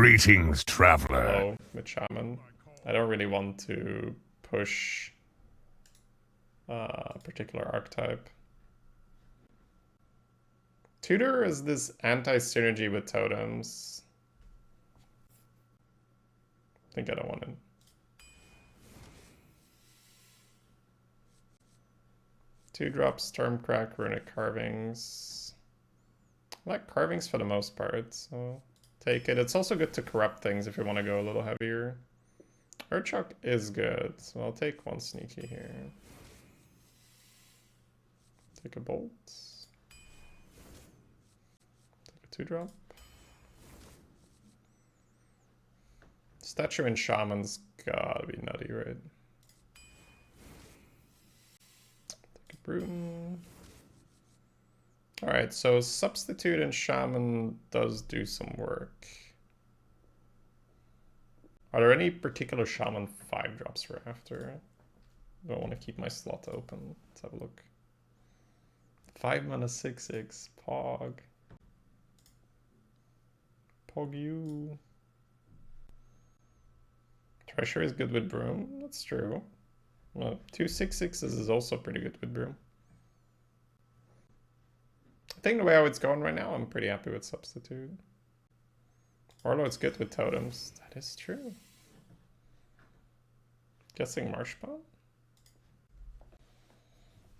Greetings, traveler. Hello, with Shaman. I don't really want to push a particular archetype. Tutor is this anti-synergy with totems. I think I don't want it. Two drops, Stormcrack, Runic Carvings. I like carvings for the most part, so take it. It's also good to corrupt things if you want to go a little heavier. Urchok is good, so I'll take one sneaky here. Take a bolt. Take a 2-drop. Statue and Shaman's gotta be nutty, right? Take a Bruton. Alright, so Substitute and Shaman does do some work. Are there any particular Shaman 5-drops we're after? Do I want to keep my slot open? Let's have a look. 5 mana 6/6. Pog. Pog you. Treasure is good with Broom. That's true. Well, 2 6/6s is also pretty good with Broom. I think the way how it's going right now, I'm pretty happy with Substitute. Although it's good with totems. That is true. Guessing Marshpawn?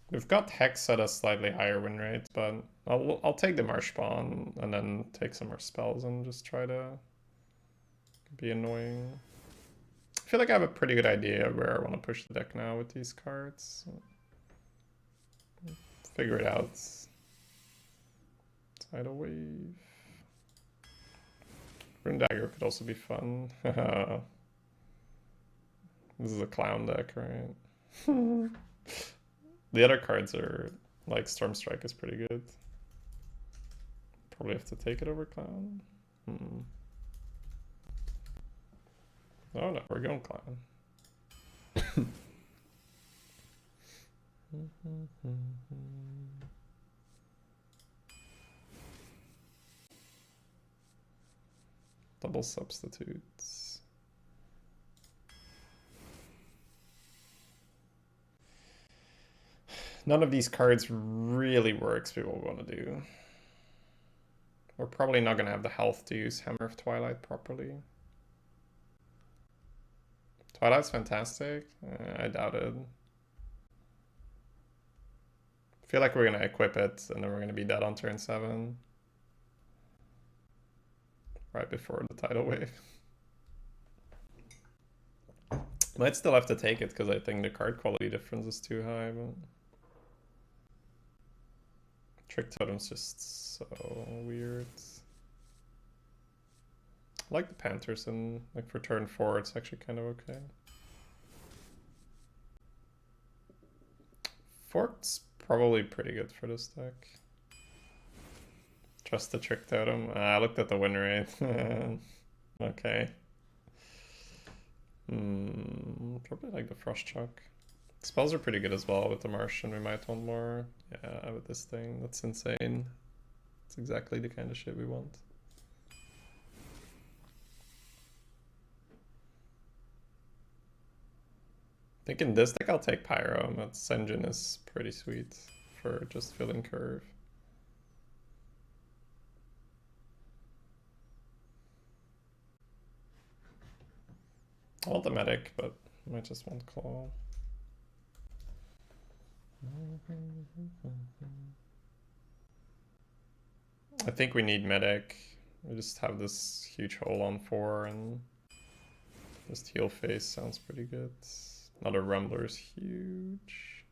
We've got Hex at a slightly higher win rate, but I'll take the Marshpawn and then take some more spells and just try to be annoying. I feel like I have a pretty good idea where I want to push the deck now with these cards. Figure it out. Tidal Wave. Rune Dagger could also be fun. This is a clown deck, right? The other cards are, like, Storm Strike is pretty good. Probably have to take it over clown. Oh no, we're going clown. Double substitutes. None of these cards really works for what we want to do. We're probably not going to have the health to use Hammer of Twilight properly. Twilight's fantastic. I doubt it. I feel like we're going to equip it and then we're going to be dead on turn 7. Right before the tidal wave. Might still have to take it because I think the card quality difference is too high, but Trick Totem's just so weird. I like the Panthers and like for turn 4 it's actually kind of okay. Fork's probably pretty good for this deck. Trust the Trick Totem. I looked at the win rate. Okay. Probably like the Frost Chuck. Spells are pretty good as well with the Martian. We might want more. Yeah, with this thing. That's insane. It's exactly the kind of shit we want. I think in this deck I'll take Pyro. That Senjin is pretty sweet for just filling curve. I want the medic, but I might just want claw. I think we need medic. We just have this huge hole on 4 and just heal face sounds pretty good. Another Rumbler is huge.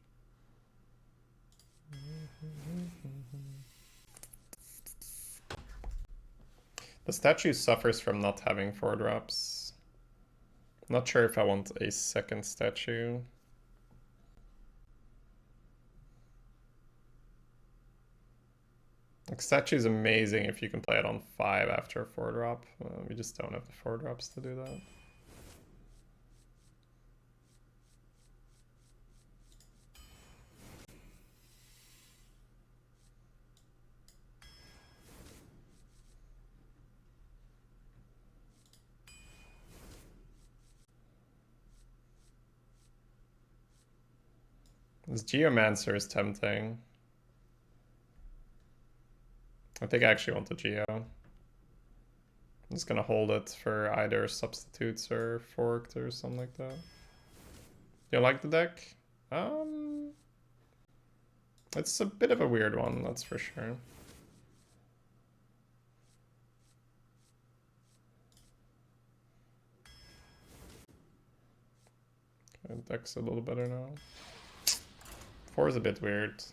The statue suffers from not having 4-drops. Not sure if I want a second statue. Like, statue is amazing if you can play it on 5 after a 4-drop. We just don't have the 4-drops to do that. This Geomancer is tempting. I think I actually want the Geo. I'm just gonna hold it for either substitutes or forked or something like that. Do you like the deck? It's a bit of a weird one, that's for sure. Okay, deck's a little better now. 4 is a bit weird.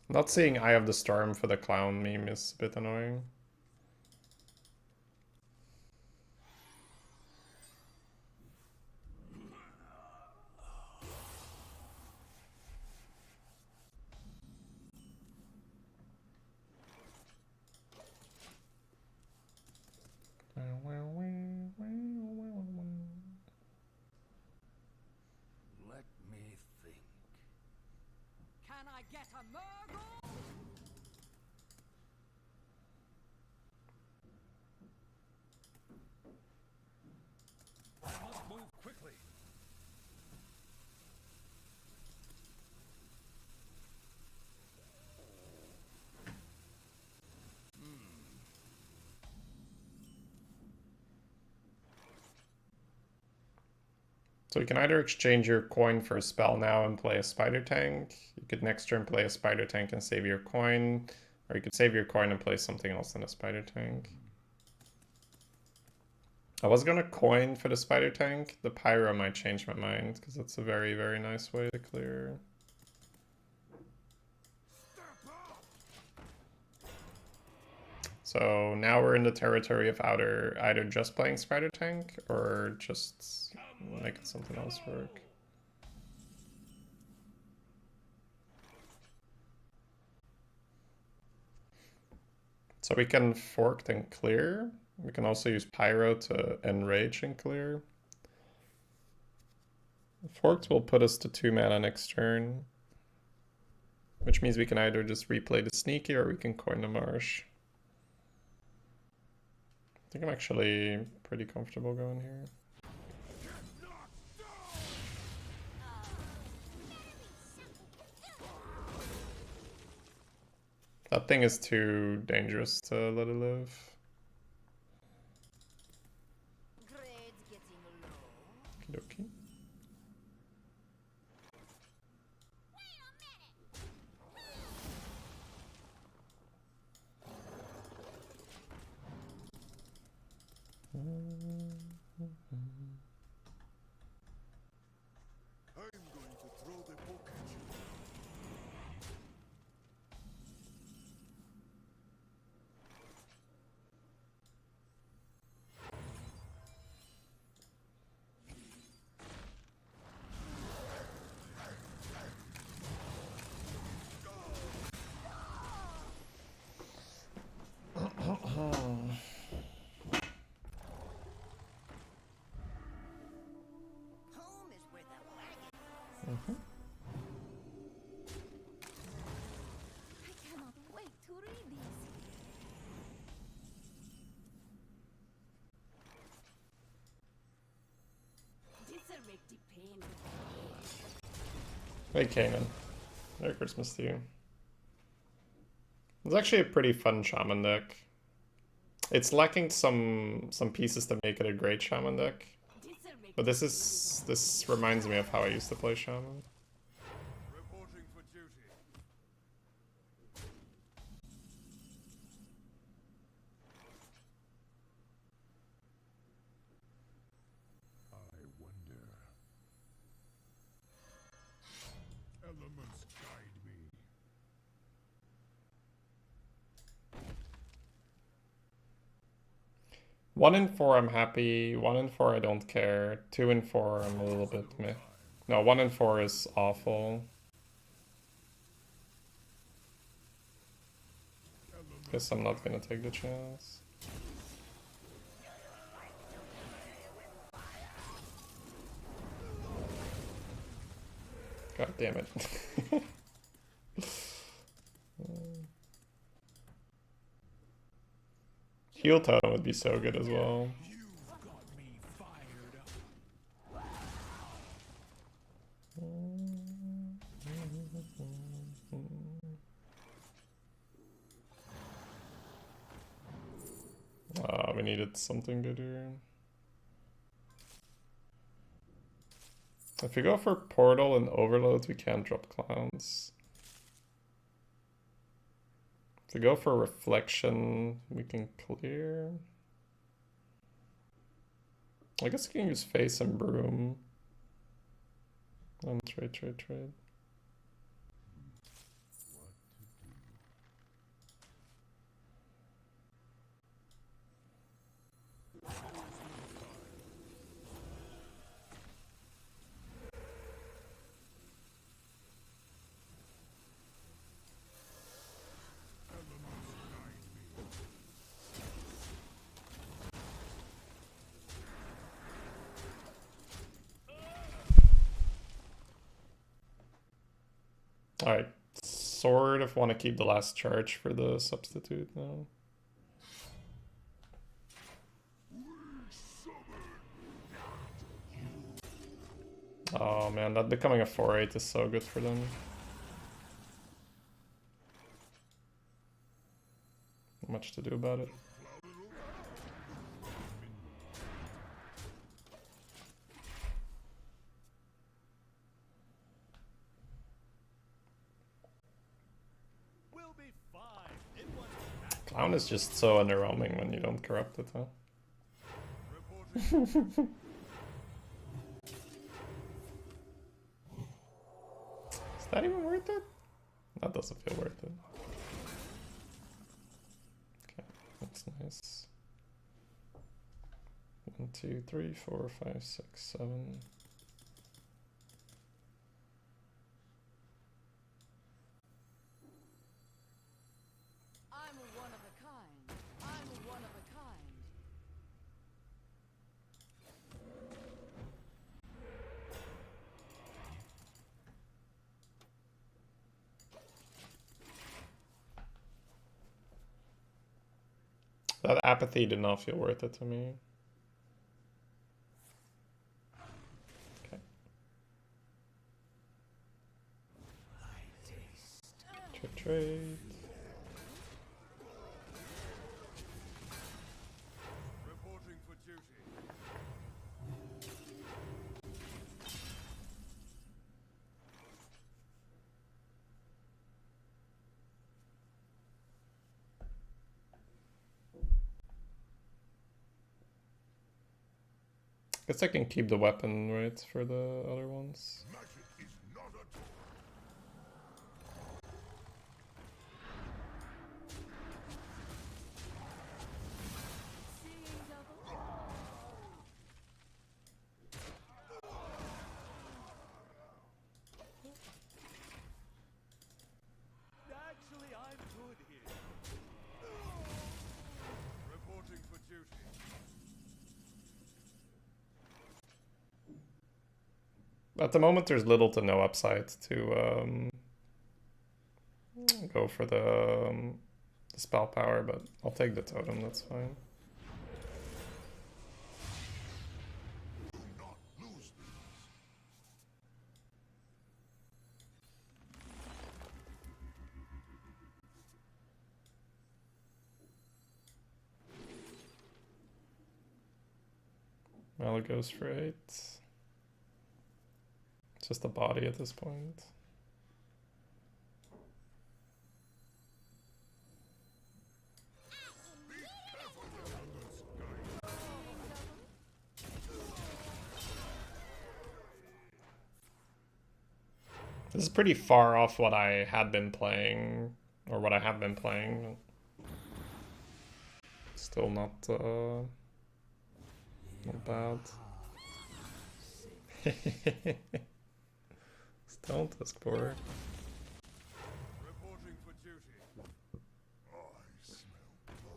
Not seeing Eye of the Storm for the clown meme is a bit annoying. Let me think. Can I get a Murgle? I must move quickly. So you can either exchange your coin for a spell now and play a spider tank. You could next turn play a spider tank and save your coin. Or you could save your coin and play something else than a spider tank. I was gonna coin for the spider tank. The pyro might change my mind because it's a very, very nice way to clear. So now we're in the territory of either just playing spider tank or just making something else work. So we can fork and clear. We can also use pyro to enrage and clear. Forked will put us to 2 mana next turn, which means we can either just replay the sneaky or we can coin the marsh. I think I'm actually pretty comfortable going here. That thing is too dangerous to let it live. Okie Hey Kanan. Merry Christmas to you. It's actually a pretty fun Shaman deck. It's lacking some pieces to make it a great Shaman deck. But this reminds me of how I used to play Shaman. Reporting for duty. I wonder. Elements guide me. 1 and 4 I'm happy, 1 and 4 I don't care, 2 and 4 I'm a little bit meh. No, 1 and 4 is awful. Guess I'm not gonna take the chance. damn it. Heal totem would be so good as well. We needed something good here. If we go for portal and overloads, we can't drop clowns. If we go for reflection, we can clear. I guess we can use face and broom. Trade. Alright, sort of want to keep the last charge for the substitute now. Oh man, that becoming a 4/8 is so good for them. Not much to do about it. Clown is just so underwhelming when you don't corrupt it, huh? Is that even worth it? That doesn't feel worth it. Okay, that's nice. 1, 2, 3, 4, 5, 6, 7. That apathy did not feel worth it to me. Okay. Trade. Reporting for duty. Guess I can keep the weapon, right, for the other ones. Actually, I'm good here. Reporting for duty. At the moment, there's little to no upside to go for the spell power, but I'll take the totem, that's fine. Well, it goes for 8. It's just a body at this point. This is pretty far off what I had been playing, or what I have been playing. Still not bad. Don't ask for it. Reporting for duty. I smell blood.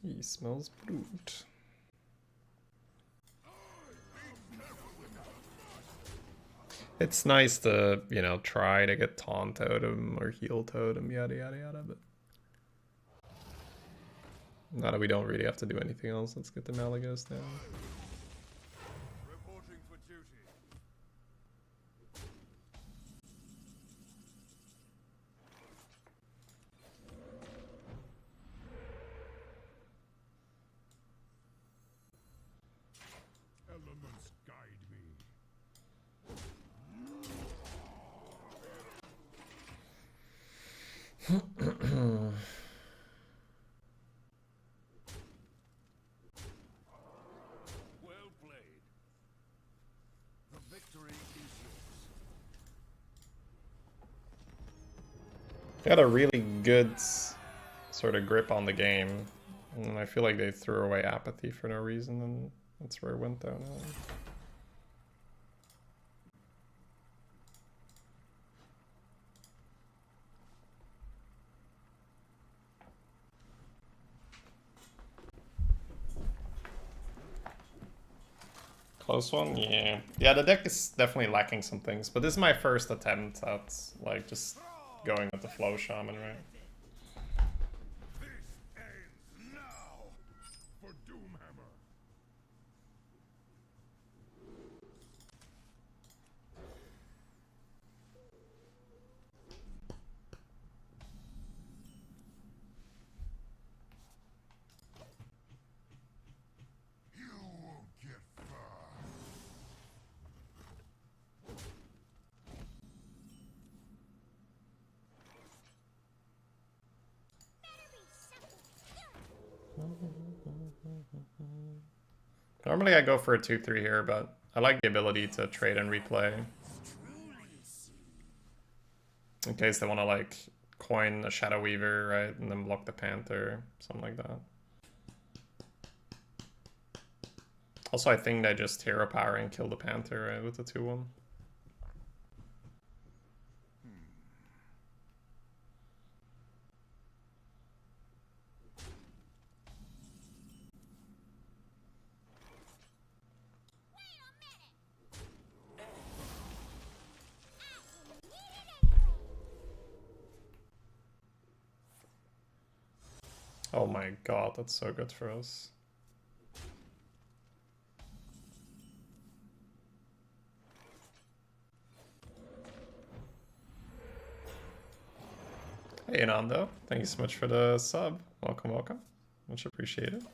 He smells blood. It's nice to, you know, try to get taunt totem or heal totem, yada yada yada, but now that we don't really have to do anything else, let's get the Malagos down. Reporting for duty. Elements guide me. Well played. The victory is yours. Got a really good sort of grip on the game, and I feel like they threw away apathy for no reason, and that's where it went downhill. Close one? Yeah. Yeah, the deck is definitely lacking some things, but this is my first attempt at, like, just going with the flow shaman, right? This ends now for Doomhammer. You won't get far. Normally I go for a 2-3 here, but I like the ability to trade and replay. In case they want to, like, coin a Shadow Weaver, right? And then block the Panther, something like that. Also, I think they just hero power and kill the Panther, right, with the 2-1. Oh my god, that's so good for us. Hey Anando, thank you so much for the sub. Welcome, welcome. Much appreciated.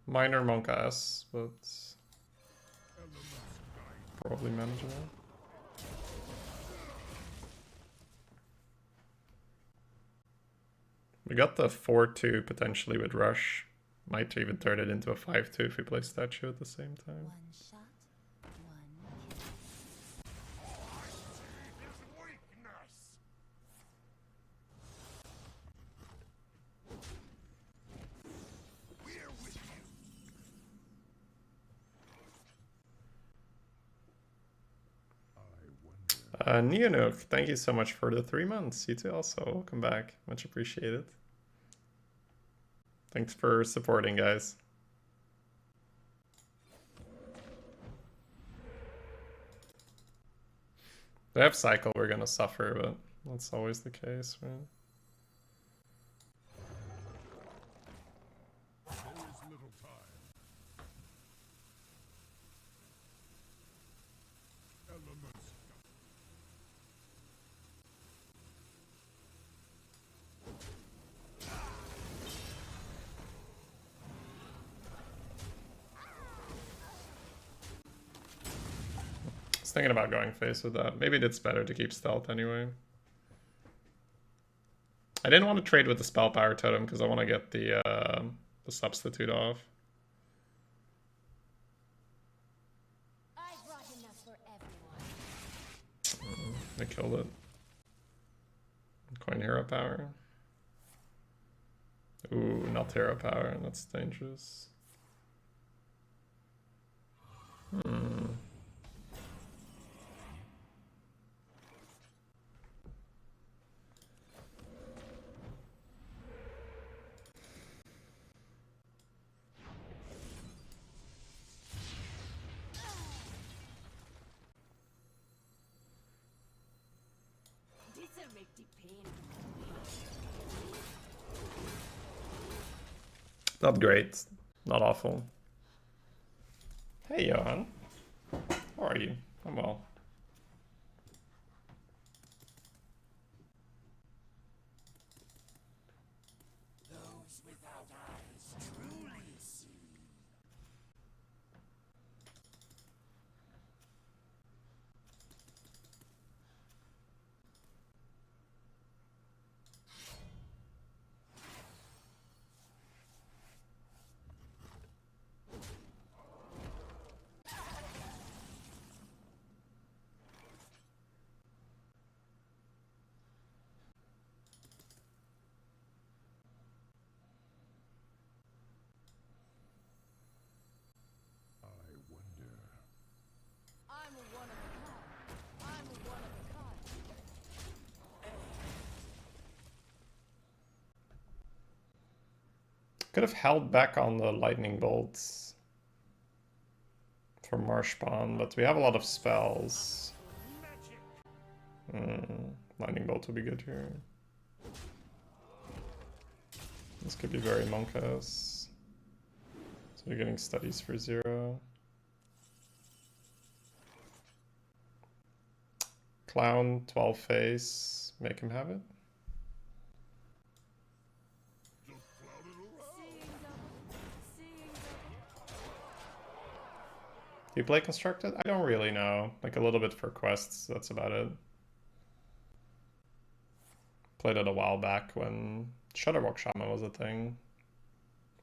Minor Monk S, but probably manageable. We got the 4-2 potentially with Rush. Might even turn it into a 5-2 if we play Statue at the same time. One shot, one kill. I see his weakness. We're with you. I wonder. Neonook, thank you so much for the 3 months. You too also. Welcome back. Much appreciated. Thanks for supporting, guys. They have cycle, we're gonna suffer, but that's always the case, right? There is little time. Elements. I was thinking about going face with that. Maybe it's better to keep stealth anyway. I didn't want to trade with the spell power totem because I want to get the substitute off. I brought enough for everyone. I killed it. Coin hero power. Ooh, not hero power. That's dangerous. Not great. Not awful. Hey, Johan. How are you? I'm well. Those without eyes truly see. I wonder. I'm one of a kind. I'm one of a kind. Could have held back on the lightning bolts for Marshpawn, but we have a lot of spells. Lightning bolt would be good here. This could be very monkus. So we're getting studies for 0. Clown, 12 face, make him have it. Do you play Constructed? I don't really know. Like a little bit for quests, that's about it. Played it a while back when Shudderwalk Shaman was a thing.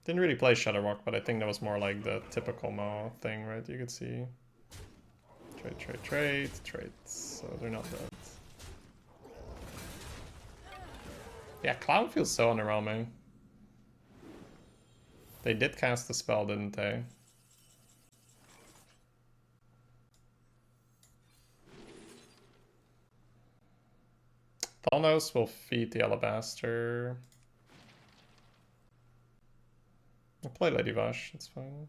Didn't really play Shudderwalk, but I think that was more like the typical Mo thing, right? You could see. Traits. So they're not dead. Yeah, Clown feels so underwhelming. They did cast the spell, didn't they? Thalnos will feed the Alabaster. I'll play Lady Vash, it's fine.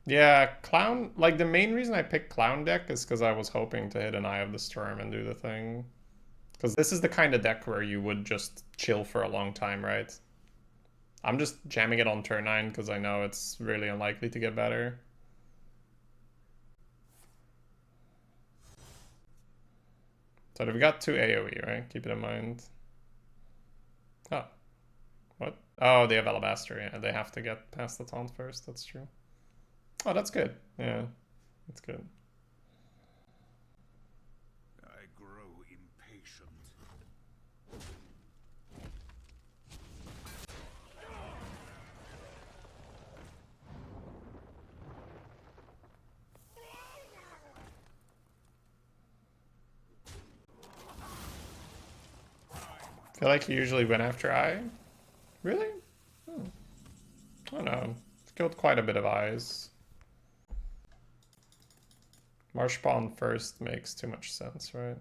Yeah, Clown, like the main reason I picked Clown deck is because I was hoping to hit an Eye of the Storm and do the thing. Because this is the kind of deck where you would just chill for a long time, right? I'm just jamming it on turn 9 because I know it's really unlikely to get better. So we've got 2 AoE, right? Keep it in mind. Oh. What? Oh, they have Alabaster, yeah. They have to get past the taunt first, that's true. Oh, that's good. Yeah, that's good. I grow impatient. I feel like you usually win after Eye. Really? Oh. I don't know. It's killed quite a bit of Eyes. Marshpawn first makes too much sense, right?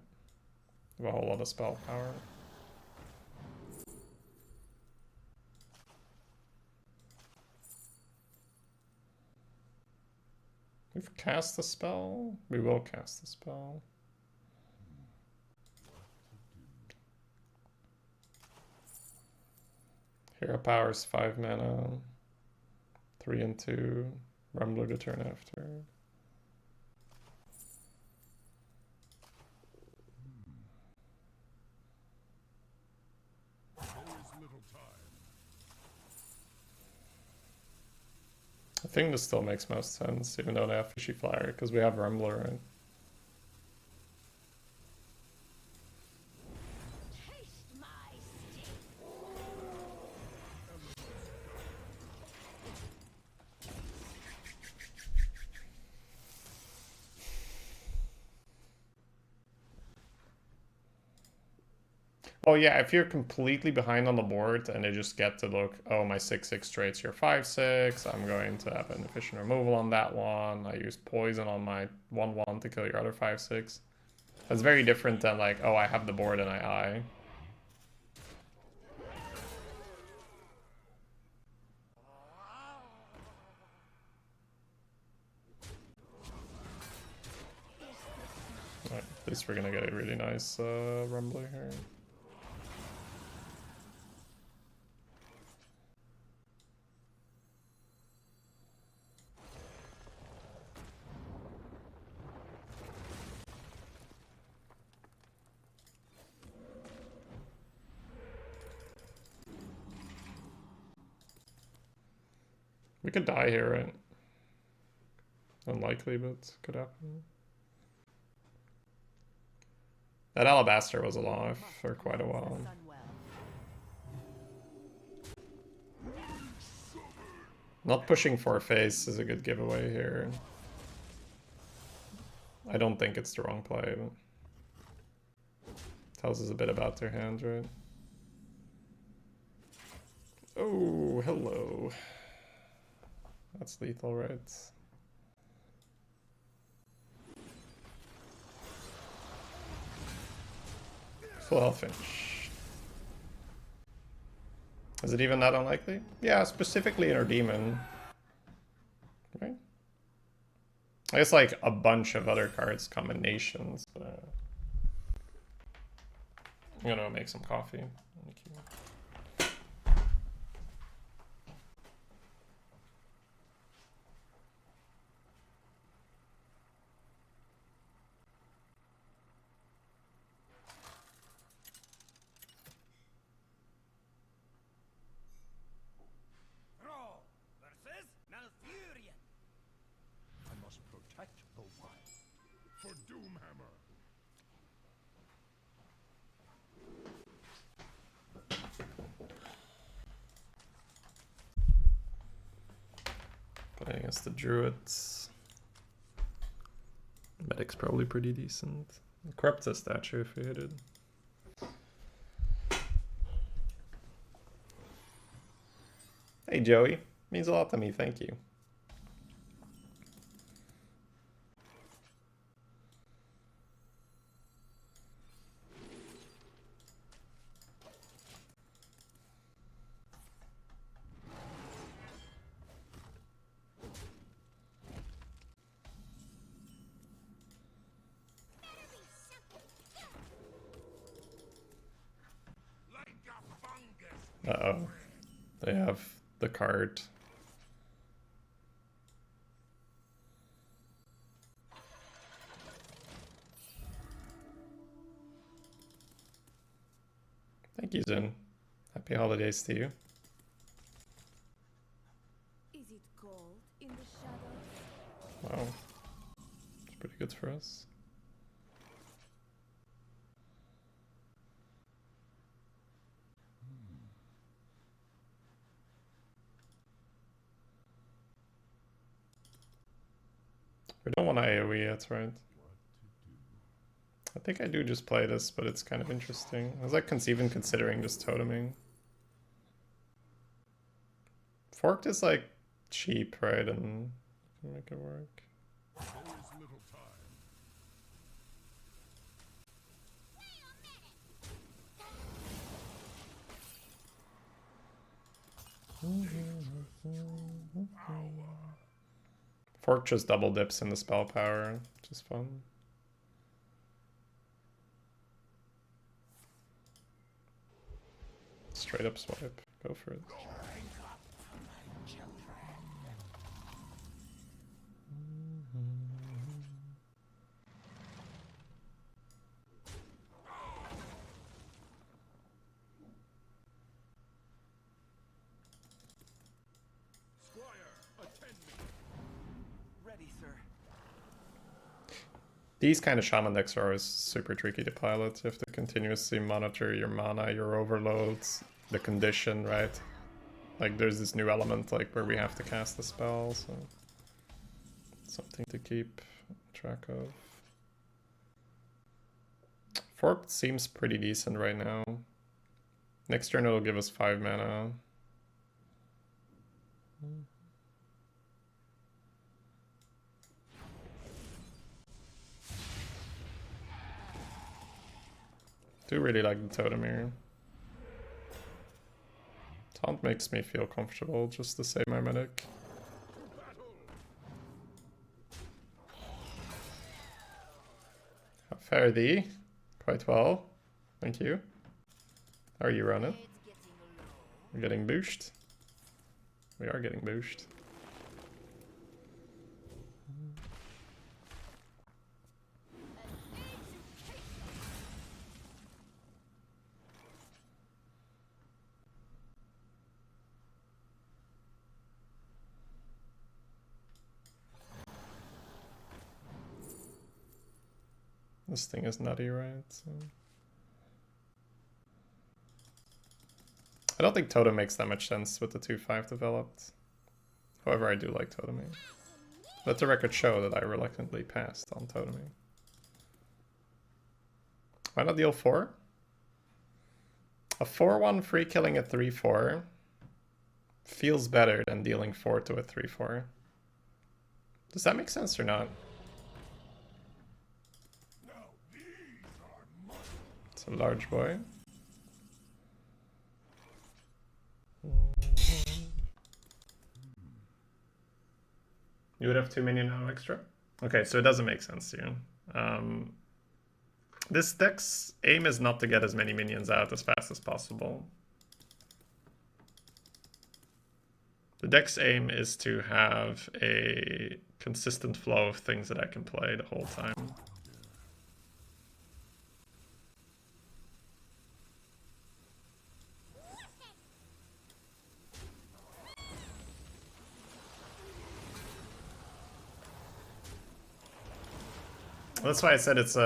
Have a whole lot of spell power. We've cast the spell. We will cast the spell. Hero Power's 5 mana. 3 and 2. Rumbler to turn after. I think this still makes most sense, even though they have Fishy Flyer, because we have Rumbler, right? Oh yeah, if you're completely behind on the board and they just get to look, oh, my 6/6 traits your 5/6, I'm going to have an efficient removal on that one. I use poison on my 1/1 to kill your other 5/6. That's very different than like, oh, I have the board and I eye. At least we're gonna get a really nice rumbler here. We could die here, right? Unlikely, but could happen. That alabaster was alive for quite a while. Not pushing for face is a good giveaway here. I don't think it's the wrong play, but tells us a bit about their hand, right? Oh, hello. That's lethal, right? Full health finish. Is it even that unlikely? Yeah, specifically in our demon. Right? I guess like a bunch of other cards, combinations, but I'm gonna make some coffee. Thank you. Protect the wild. For Doomhammer. Playing against the druids. Medic's probably pretty decent. Corrupt's a statue if we hit it. Hey Joey, means a lot to me, thank you. Uh-oh. They have the card. Thank you, Zin. Happy holidays to you. Is it cold in the shadows? Wow. It's pretty good for us. We don't want AoE yet, right? I think I do just play this, but it's kind of interesting. I was like even considering just toteming. Forked is like cheap, right? And can make it work. There is little time. Fork just double dips in the spell power, which is fun. Straight up swipe, go for it. These kind of shaman decks are always super tricky to pilot. You have to continuously monitor your mana, your overloads, the condition, right? Like there's this new element like where we have to cast the spell, so something to keep track of. Forked seems pretty decent right now. Next turn it'll give us 5 mana. Do really like the totem here. Taunt makes me feel comfortable just to save my medic. Have Fare thee. Quite well. Thank you. How are you, Ronan? We're getting booshed. We are getting booshed. This thing is nutty, right? So... I don't think Totem makes that much sense with the 2-5 developed. However, I do like Toteming. Let the record show that I reluctantly passed on Toteming. Why not deal 4? A 4-1 free killing a 3-4 feels better than dealing 4 to a 3-4. Does that make sense or not? It's a large boy. You would have 2 minion now extra? Okay, so it doesn't make sense to you. This deck's aim is not to get as many minions out as fast as possible. The deck's aim is to have a consistent flow of things that I can play the whole time. That's why I said it's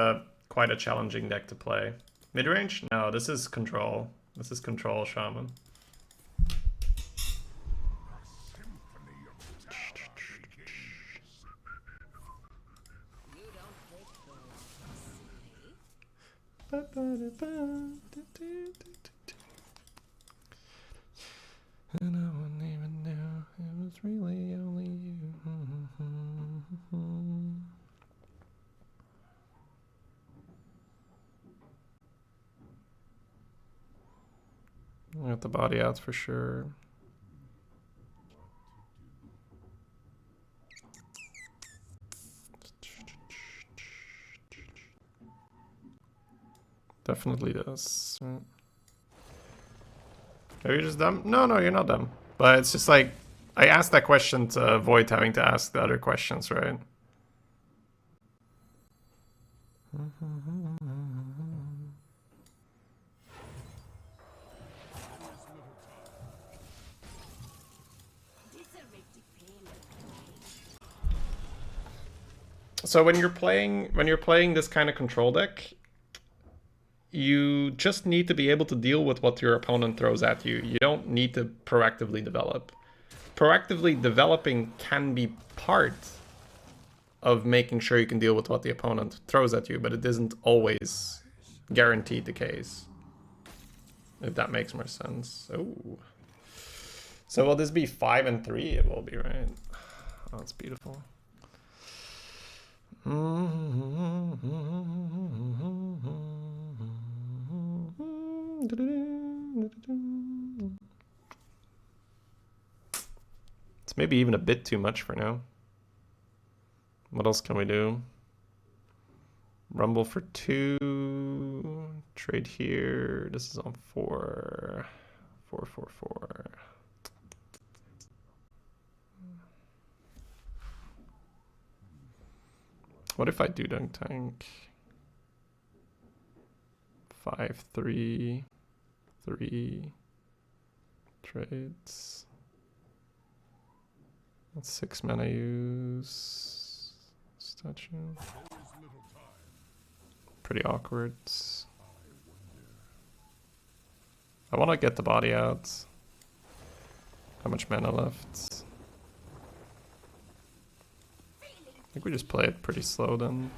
quite a challenging deck to play. Mid-range? No, this is control. This is control Shaman. And I wouldn't even know it was really only you. Got the body out for sure. Definitely does. Right. Are you just dumb? No, no, you're not dumb. But it's just like, I asked that question to avoid having to ask the other questions, right? So when you're playing this kind of control deck, you just need to be able to deal with what your opponent throws at you. You don't need to proactively develop. Proactively developing can be part of making sure you can deal with what the opponent throws at you, but it isn't always guaranteed the case. If that makes more sense. Oh. So will this be 5 and 3? It will be, right? Oh, that's beautiful. It's maybe even a bit too much for now. What else can we do? Rumble for 2. Trade here. This is on 4. 4, 4, 4. What if I do dunk tank? 5, 3, 3 trades. That's 6 mana use. Statue. Pretty awkward. I want to get the body out. How much mana left? I think we just play it pretty slow then.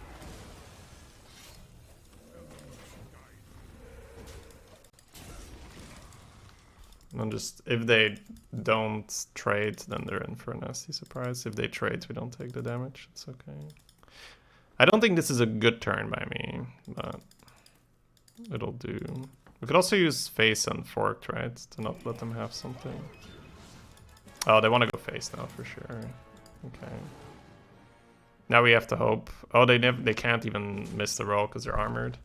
And then just, if they don't trade, then they're in for a nasty surprise. If they trade, we don't take the damage. It's okay. I don't think this is a good turn by me, but it'll do. We could also use face and forked, right? To not let them have something. Oh, they want to go face now for sure. Okay. Now we have to hope. Oh, they can't even miss the roll because they're armored.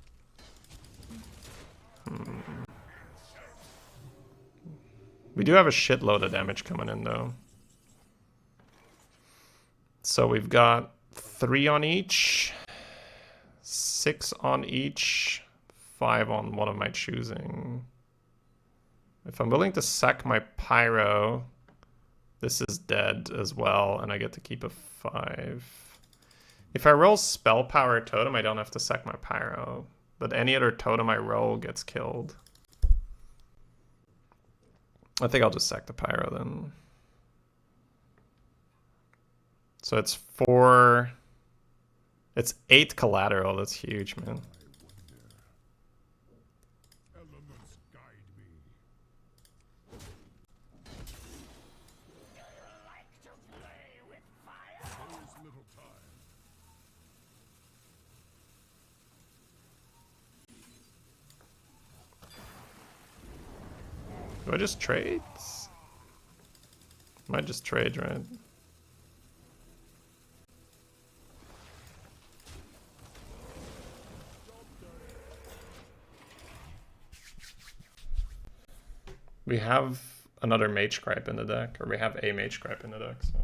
We do have a shitload of damage coming in though. So we've got 3 on each, 6 on each, 5 on one of my choosing. If I'm willing to sack my pyro, this is dead as well, and I get to keep a 5. If I roll spell power totem, I don't have to sack my pyro, but any other totem I roll gets killed. I think I'll just sack the pyro then. So it's 4. It's 8 collateral. That's huge, man. Elements guide me. There is little time. Do I just trade? Might just trade, right? We have another mage gripe in the deck, or we have a mage gripe in the deck, so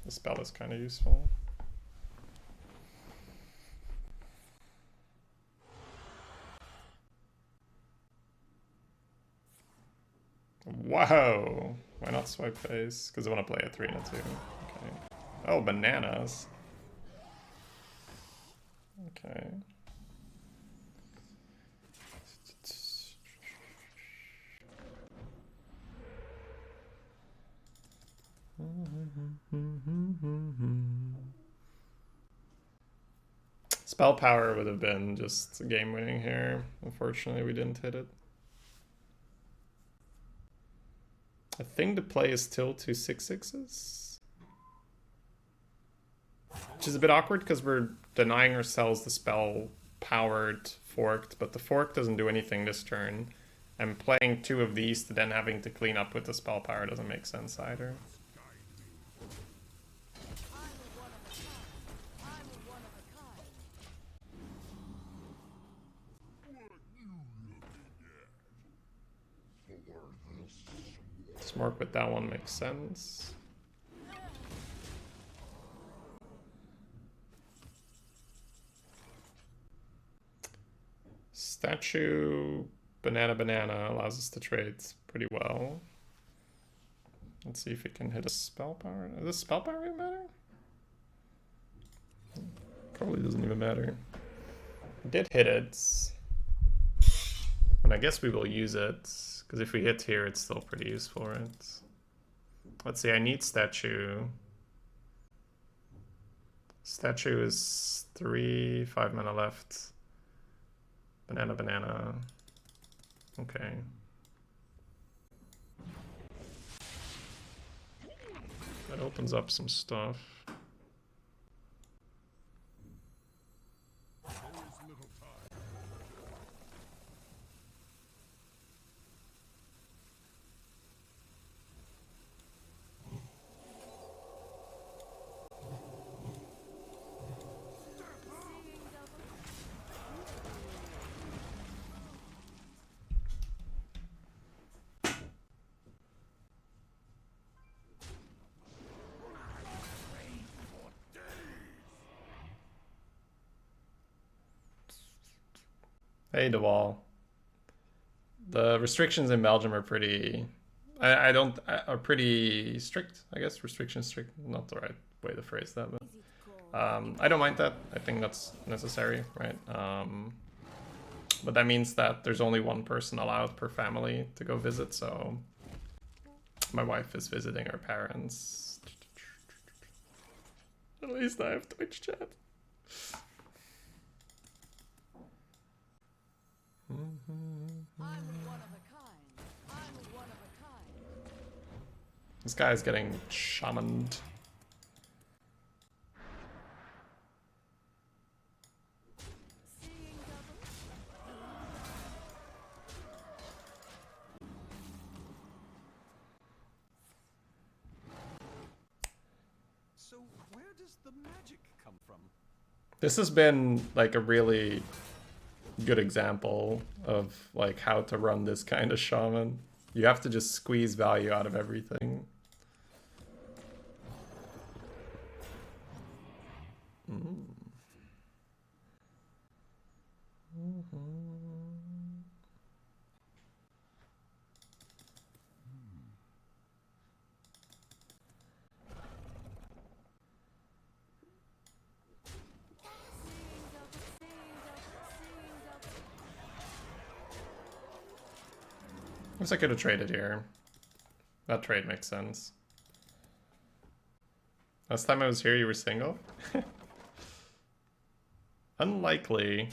the spell is kind of useful. Wow! Why not swipe face? Because I want to play a 3 and a 2. Okay. Oh, bananas. Okay. Spell power would have been just game winning here. Unfortunately, we didn't hit it. I think the play is still 2 6/6s. Which is a bit awkward because we're denying ourselves the spell powered forked, but the fork doesn't do anything this turn. And playing 2 of these to then having to clean up with the spell power doesn't make sense either. Smork with that one makes sense. Statue, banana allows us to trade pretty well. Let's see if it can hit a spell power. Does this spell power even matter? Probably doesn't even matter. It did hit it. And I guess we will use it. Because if we hit here, it's still pretty useful, right? Let's see, I need statue. Statue is 3, 5 mana left. Banana. Okay. That opens up some stuff. Hey, DeWall. The restrictions in Belgium are pretty... are pretty strict, I guess. Restrictions strict, not the right way to phrase that, but... I don't mind that. I think that's necessary, right? But that means that there's only one person allowed per family to go visit, so... My wife is visiting her parents. At least I have Twitch chat. This guy's getting shamaned. So where does the magic come from. This has been like a really good example of like how to run this kind of shaman. You have to just squeeze value out of everything. Guess I could have traded here. That trade makes sense. Last time I was here, you were single? Unlikely.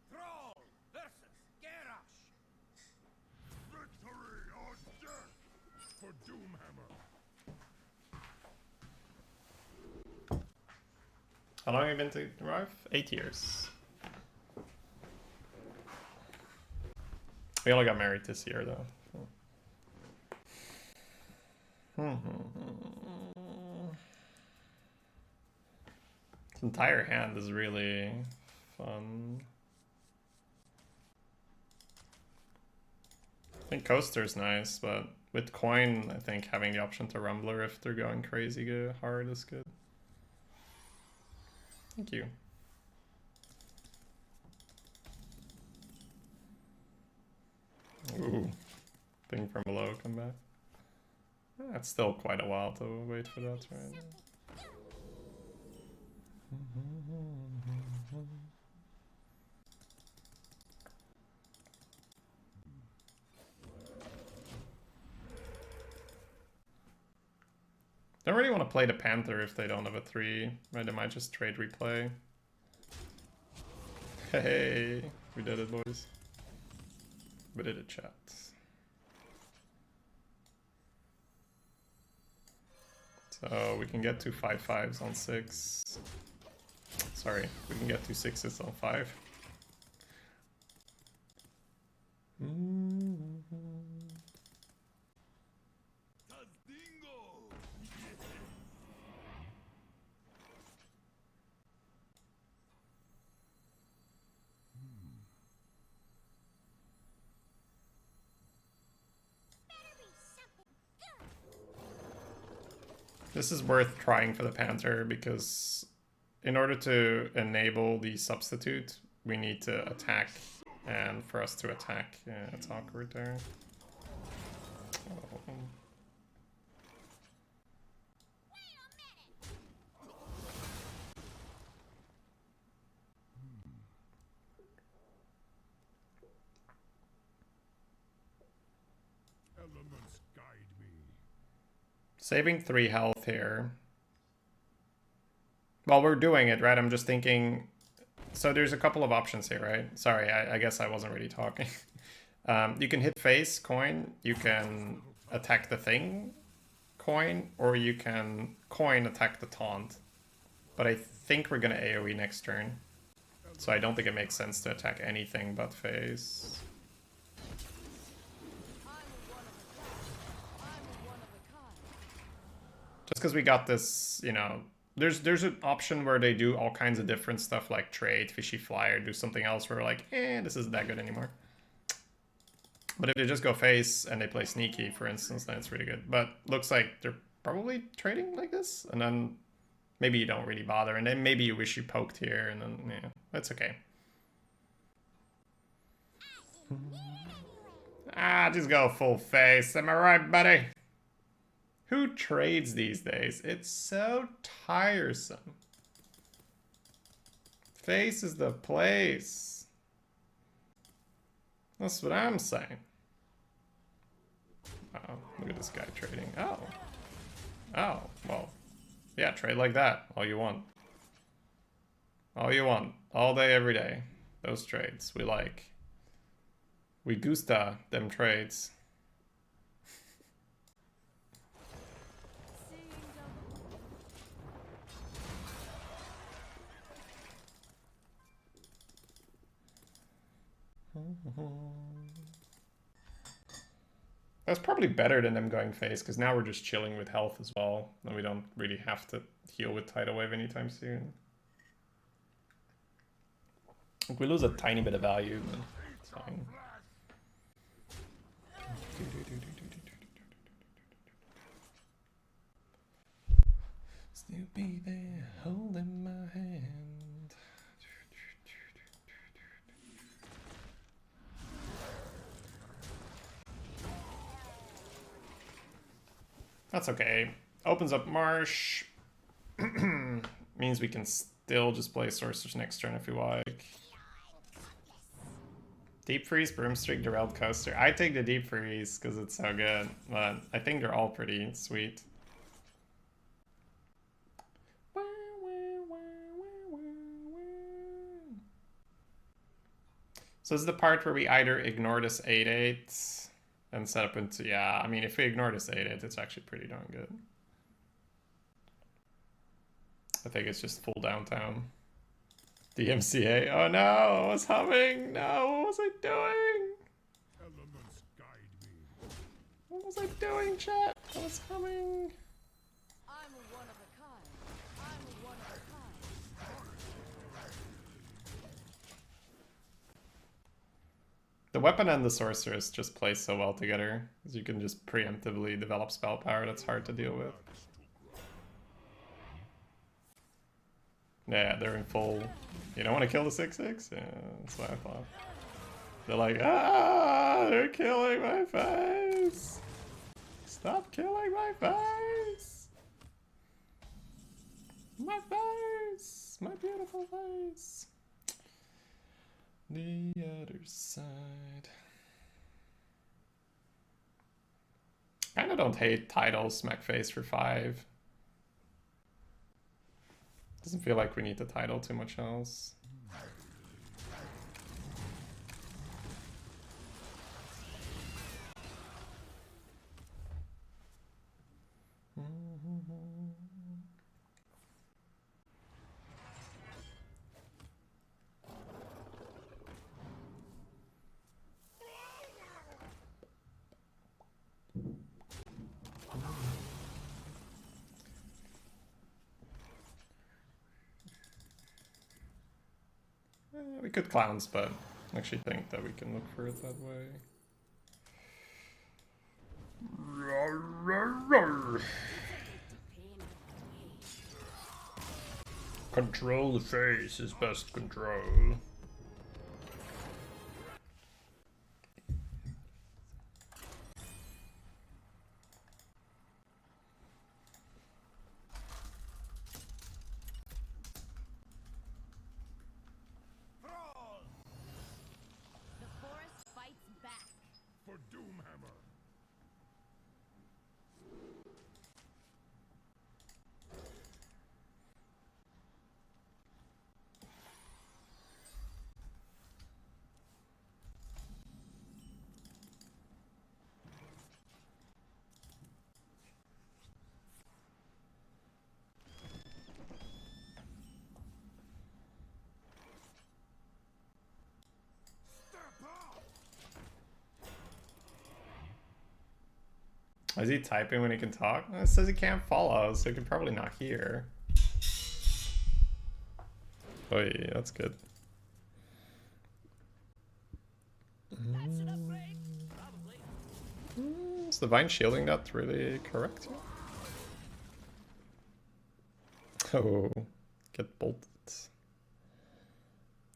Thrall versus Garrosh. Victory or death for Doomhammer. How long have you been to Rive? 8 years. We only got married this year though. This entire hand is really fun. I think Coaster's nice, but with coin, I think having the option to Rumbler if they're going crazy hard is good. Thank you. Ooh, thing from below come back. That's still quite a while to wait for that, right? Don't really want to play the Panther if they don't have a 3. Right, they might just trade replay. Hey, we did it, boys. We did it, chat. So we can get 2 5/5s on 6. Sorry, we can get 2 6s on 5. This is worth trying for the Panther because in order to enable the substitute, we need to attack. And for us to attack, yeah, it's awkward there. Oh. Elements guide me. Saving 3 health here. While we're doing it, right, I'm just thinking... So there's a couple of options here, right? Sorry, I guess I wasn't really talking. You can hit face, coin. You can attack the thing, coin. Or you can coin, attack the taunt. But I think we're going to AoE next turn. So I don't think it makes sense to attack anything but face. Just because we got this, you know... There's an option where they do all kinds of different stuff like trade, fishy flyer, do something else where we're like, this isn't that good anymore. But if they just go face and they play sneaky, for instance, then it's really good. But looks like they're probably trading like this, and then maybe you don't really bother, and then maybe you wish you poked here, and then, yeah, that's okay. Just go full face, am I right, buddy? Who trades these days? It's so tiresome. Face is the place. That's what I'm saying. Oh, look at this guy trading. Oh. Oh, well. Yeah, trade like that. All you want. All you want. All day, every day. Those trades. We like. We gusta them trades. Seeing double. That's probably better than them going face, because now we're just chilling with health as well. And we don't really have to heal with Tidal Wave anytime soon. Like, we lose a tiny bit of value, but it's fine. Still be there, holding my hand. That's okay. Opens up Marsh. Means we can still just play Sorceress next turn if we like. Deep Freeze, Broomstreak, Derailed Coaster. I take the Deep Freeze because it's so good, but I think they're all pretty sweet. So this is the part where we either ignore this 8/8 and set up into, yeah, I mean, if we ignore this 8/8, it's actually pretty darn good. I think it's just full downtown. DMCA. Oh no, I was humming. No, what was I doing? Elements guide me. What was I doing, chat? I was humming. I'm one of a kind. I'm one of a kind. The weapon and the sorceress just play so well together, because you can just preemptively develop spell power that's hard to deal with. Yeah, they're in full. You don't want to kill the 6/6? Yeah, that's what I thought. They're like, ah, they're killing my face. Stop killing my face. My face. My beautiful face. The other side. Kinda don't hate Tidal Smack Face for 5. Doesn't feel like we need to Tidal too much else. We could clowns, but I actually think that we can look for it that way. Control the face is best control. The forest fights back. For Doomhammer. Is he typing when he can talk? It says he can't follow, so he can probably not hear. Oh yeah, that's good. That's an upgrade. Probably. Is the Vine shielding that really correct? Oh, get bolted.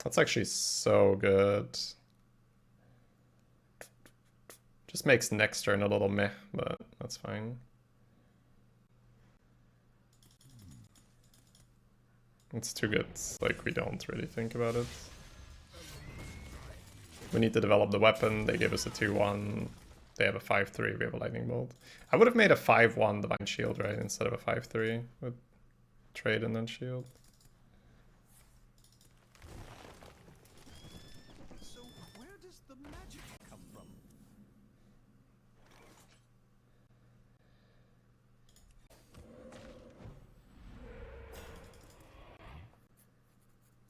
That's actually so good. Just makes next turn a little meh, but that's fine. It's too good. Like, we don't really think about it. We need to develop the weapon. They give us a 2-1. They have a 5-3. We have a lightning bolt. I would have made a 5-1 divine shield, right? Instead of a 5-3 with trade and then shield. So where does the magic come from?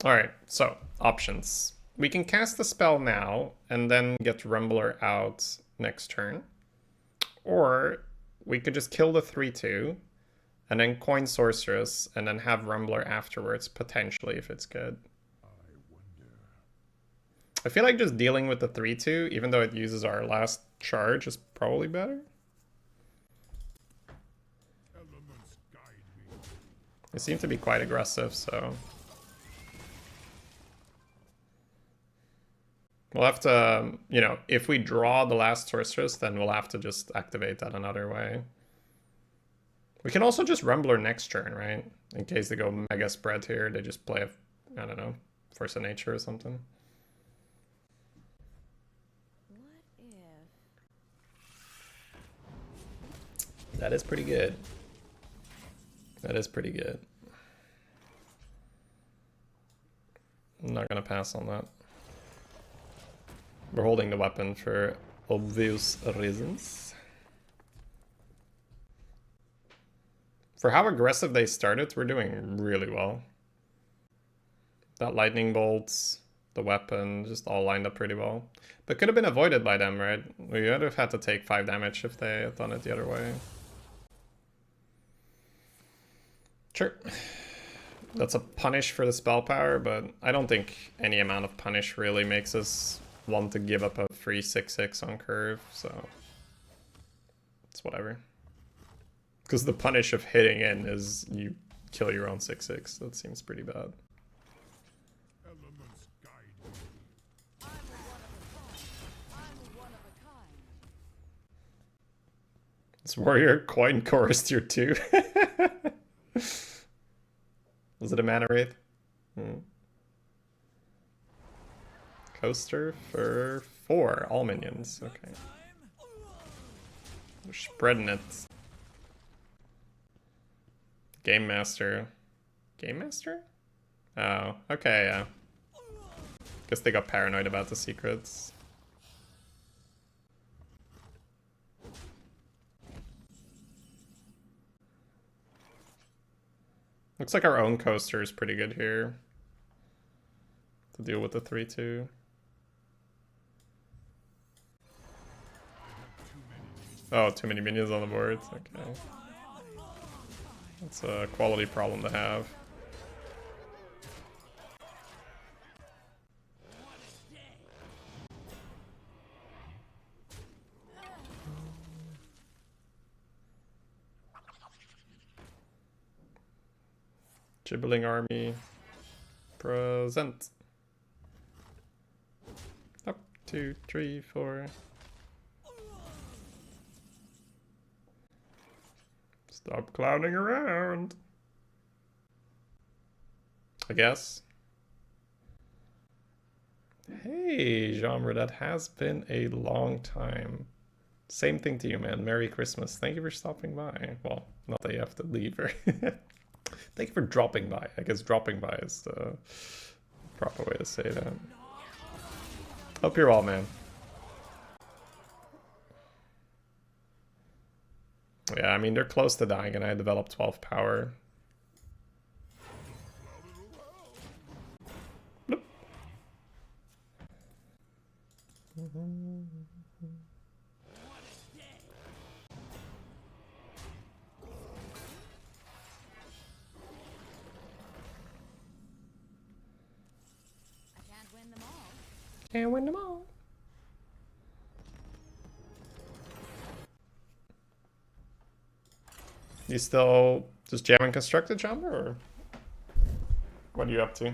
Alright, so options. We can cast the spell now and then get Rumbler out next turn. Or we could just kill the 3-2 and then coin Sorceress and then have Rumbler afterwards, potentially, if it's good. I wonder. I feel like just dealing with the 3-2, even though it uses our last charge, is probably better. Elements guide me. They seem to be quite aggressive, so... We'll have to, you know, if we draw the last Sorceress, then we'll have to just activate that another way. We can also just Rumbler next turn, right? In case they go mega spread here, they just play, I don't know, Force of Nature or something. What if? That is pretty good. That is pretty good. I'm not gonna pass on that. We're holding the weapon for obvious reasons. For how aggressive they started, we're doing really well. That lightning bolts, the weapon, just all lined up pretty well. But could have been avoided by them, right? We would have had to take 5 damage if they had done it the other way. Sure. That's a punish for the spell power, but I don't think any amount of punish really makes us want to give up a free 6/6 on curve, so it's whatever. Because the punish of hitting in is you kill your own 6/6. That seems pretty bad. Elements guide me. I'm one of a kind. This warrior coin chorus tier 2. Was it a mana wraith? Coaster for 4, all minions. Okay. We're spreading it. Game Master. Game Master? Oh, okay, yeah. Guess they got paranoid about the secrets. Looks like our own coaster is pretty good here to deal with the 3-2. Oh, too many minions on the board. Okay. That's a quality problem to have. Gibbling army. Present. Up, 2, 3, 4. Stop clowning around. I guess. Hey, genre, that has been a long time. Same thing to you, man. Merry Christmas. Thank you for stopping by. Well, not that you have to leave. Thank you for dropping by. I guess dropping by is the proper way to say that. Hope you're well, man. Yeah, I mean, they're close to dying, and I developed 12 power. Bloop. I can't win them all. Can't win them all. You still just jamming constructed, Jumper, or what are you up to?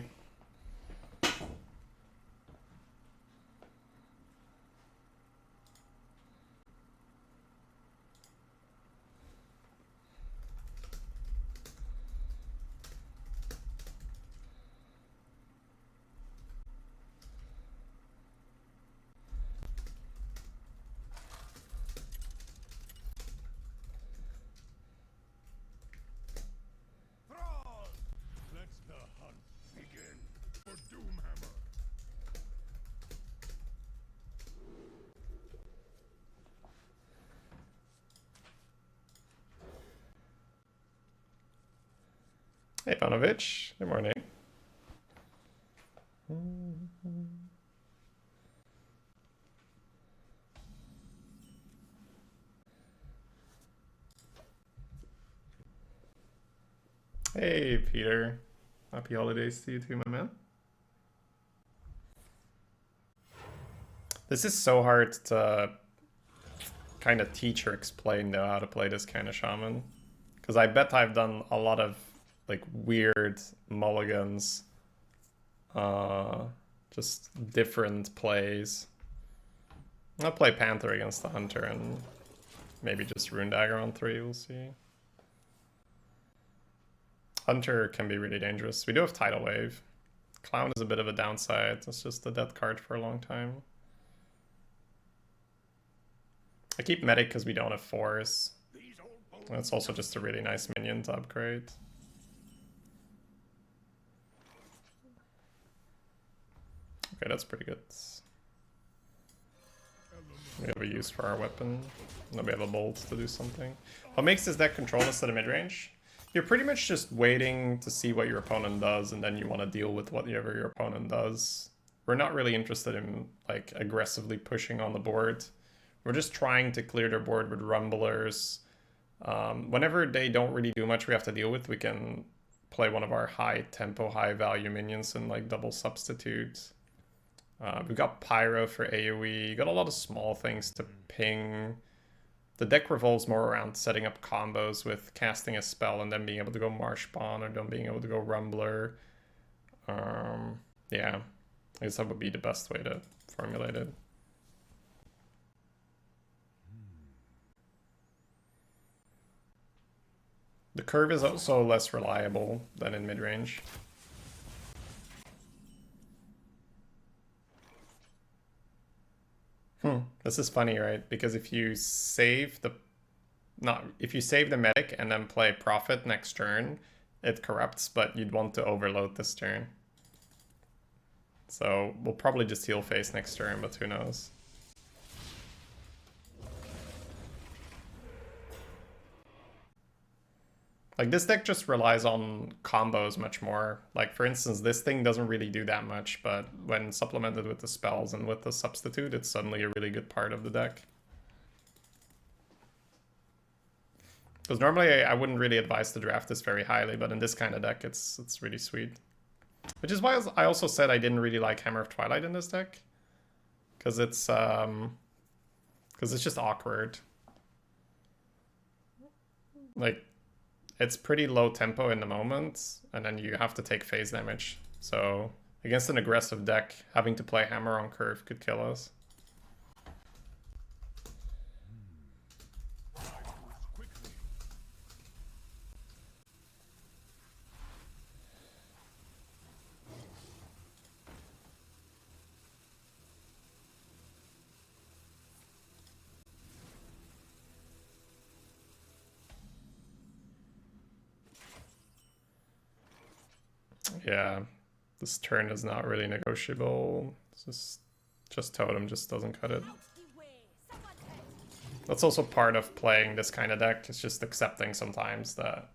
Hey, Panovich. Good morning. Hey, Peter. Happy holidays to you too, my man. This is so hard to kind of teach or explain, though, how to play this kind of shaman. Because I bet I've done a lot of like weird mulligans. Just different plays. I'll play Panther against the Hunter and maybe just Rune Dagger on 3, we'll see. Hunter can be really dangerous. We do have Tidal Wave. Clown is a bit of a downside. It's just a dead card for a long time. I keep Medic because we don't have Force. It's also just a really nice minion to upgrade. Okay, that's pretty good. We have a use for our weapon. And then we have a bolt to do something. What makes this deck controllers to the mid-range? You're pretty much just waiting to see what your opponent does, and then you want to deal with whatever your opponent does. We're not really interested in like aggressively pushing on the board. We're just trying to clear their board with rumblers. Whenever they don't really do much we have to deal with, we can play one of our high tempo, high value minions and like double substitute. We've got Pyro for AoE, got a lot of small things to ping. The deck revolves more around setting up combos with casting a spell and then being able to go Marsh Spawn or then being able to go Rumbler. Yeah, I guess that would be the best way to formulate it. The curve is also less reliable than in mid-range. This is funny, right? Because if you save the medic and then play Prophet next turn, it corrupts, but you'd want to overload this turn. So we'll probably just heal face next turn, but who knows? Like, this deck just relies on combos much more. Like, for instance, this thing doesn't really do that much, but when supplemented with the spells and with the substitute, it's suddenly a really good part of the deck. Because normally I wouldn't really advise to draft this very highly, but in this kind of deck, it's really sweet. Which is why I also said I didn't really like Hammer of Twilight in this deck. Because it's just awkward. Like, it's pretty low tempo in the moment, and then you have to take phase damage. So against an aggressive deck, having to play Hammer on curve could kill us. Yeah, this turn is not really negotiable. It's just Totem just doesn't cut it. That's also part of playing this kind of deck. It's just accepting sometimes that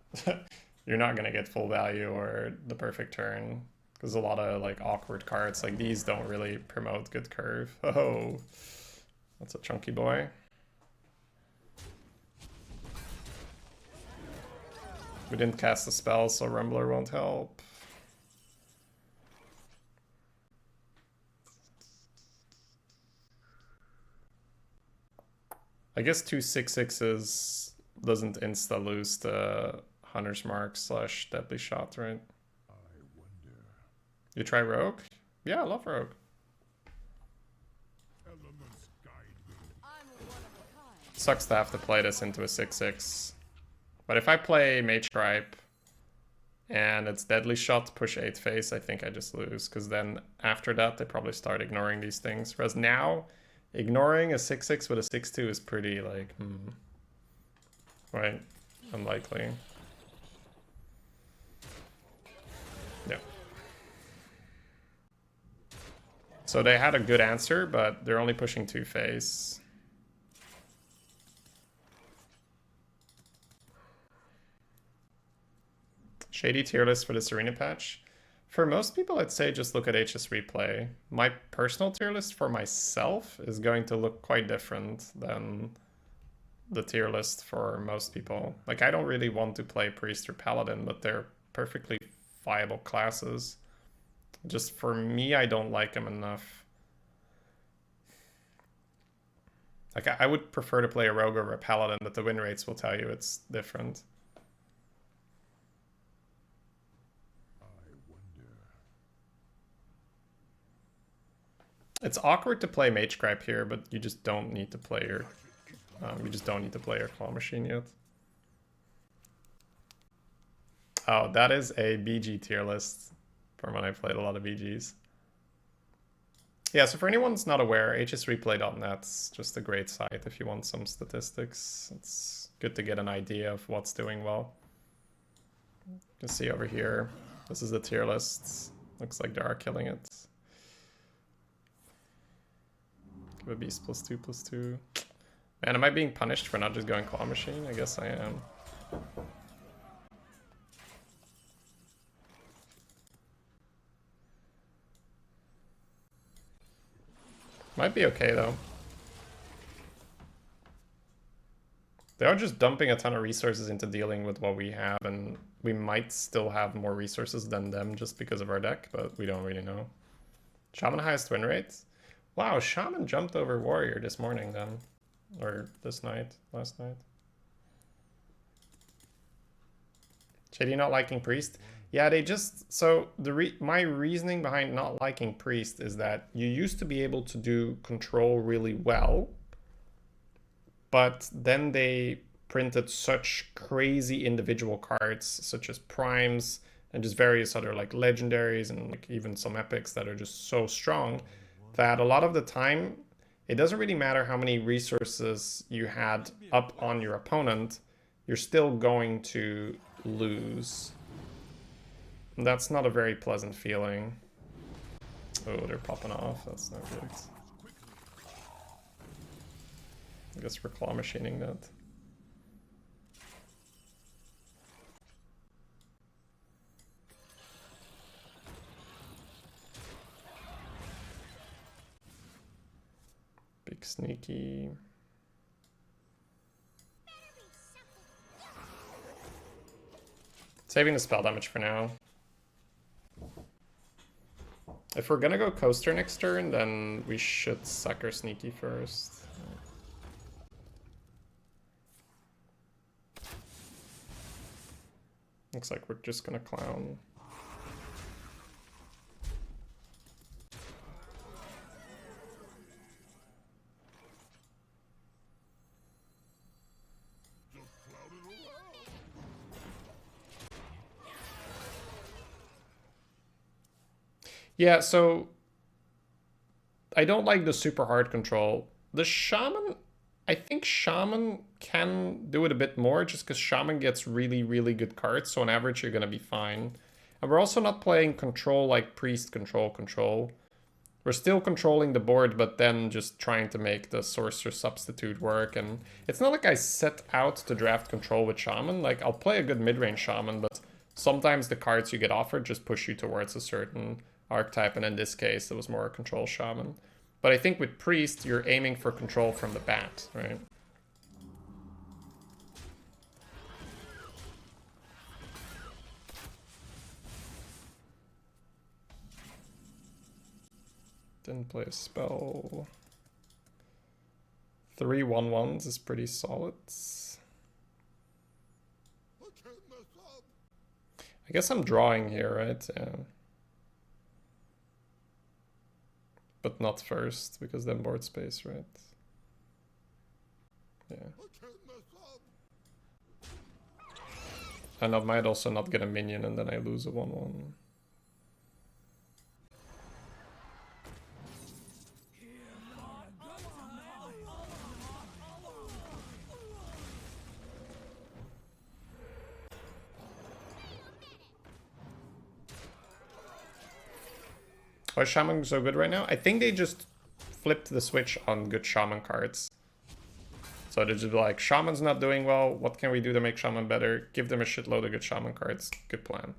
you're not going to get full value or the perfect turn. Because a lot of like awkward cards like these don't really promote good curve. Oh, that's a chunky boy. We didn't cast the spell, so Rumbler won't help. I guess 2 6/6s doesn't insta lose the Hunter's Mark / Deadly Shot, right? I wonder. You try Rogue? Yeah, I love Rogue. Elements guide me. I'm one of a kind. Sucks to have to play this into a 6/6. But if I play Mage Stripe and it's Deadly Shot, push 8 face, I think I just lose. Because then after that, they probably start ignoring these things. Whereas now, ignoring a 6/6 with a 6/2 is pretty, like, right? Unlikely. Yeah. So they had a good answer, but they're only pushing 2 face. Shady tier list for this arena patch. For most people, I'd say just look at HS Replay. My personal tier list for myself is going to look quite different than the tier list for most people. Like, I don't really want to play Priest or Paladin, but they're perfectly viable classes. Just for me, I don't like them enough. Like, I would prefer to play a Rogue over a Paladin, but the win rates will tell you it's different. It's awkward to play Mage Gripe here, but you just don't need to play your Claw Machine yet. Oh, that is a BG tier list from when I played a lot of BGs. Yeah, so for anyone that's not aware, hsreplay.net's just a great site if you want some statistics. It's good to get an idea of what's doing well. You can see over here, this is the tier list. Looks like they are killing it. Give a beast +2/+2. Man, am I being punished for not just going Claw Machine? I guess I am. Might be okay though. They are just dumping a ton of resources into dealing with what we have, and we might still have more resources than them just because of our deck, but we don't really know. Shaman highest win rates? Wow, Shaman jumped over Warrior this morning then. Or this night, last night. JD not liking Priest? Yeah, they just... So, my reasoning behind not liking Priest is that you used to be able to do control really well, but then they printed such crazy individual cards, such as Primes, and just various other like legendaries and like even some epics that are just so strong, that a lot of the time, it doesn't really matter how many resources you had up on your opponent, you're still going to lose. And that's not a very pleasant feeling. Oh, they're popping off. That's not good. I guess we're claw machining that. Big sneaky. Saving the spell damage for now. If we're gonna go coaster next turn, then we should sucker sneaky first. Looks like we're just gonna clown. Yeah, so I don't like the super hard control. The Shaman, I think Shaman can do it a bit more just because Shaman gets really, really good cards. So on average, you're going to be fine. And we're also not playing control like Priest control. We're still controlling the board, but then just trying to make the Sorcerer substitute work. And it's not like I set out to draft control with Shaman. Like, I'll play a good mid-range Shaman, but sometimes the cards you get offered just push you towards a certain archetype, and in this case it was more a control Shaman. But I think with Priest you're aiming for control from the bat, right? Didn't play a spell. 3 1/1s is pretty solid. I guess I'm drawing here, right? Yeah. But not first, because then board space, right? Yeah. And I might also not get a minion and then I lose a 1/1. Why is Shaman so good right now? I think they just flipped the switch on good Shaman cards. So they're just like, Shaman's not doing well. What can we do to make Shaman better? Give them a shitload of good Shaman cards. Good plan.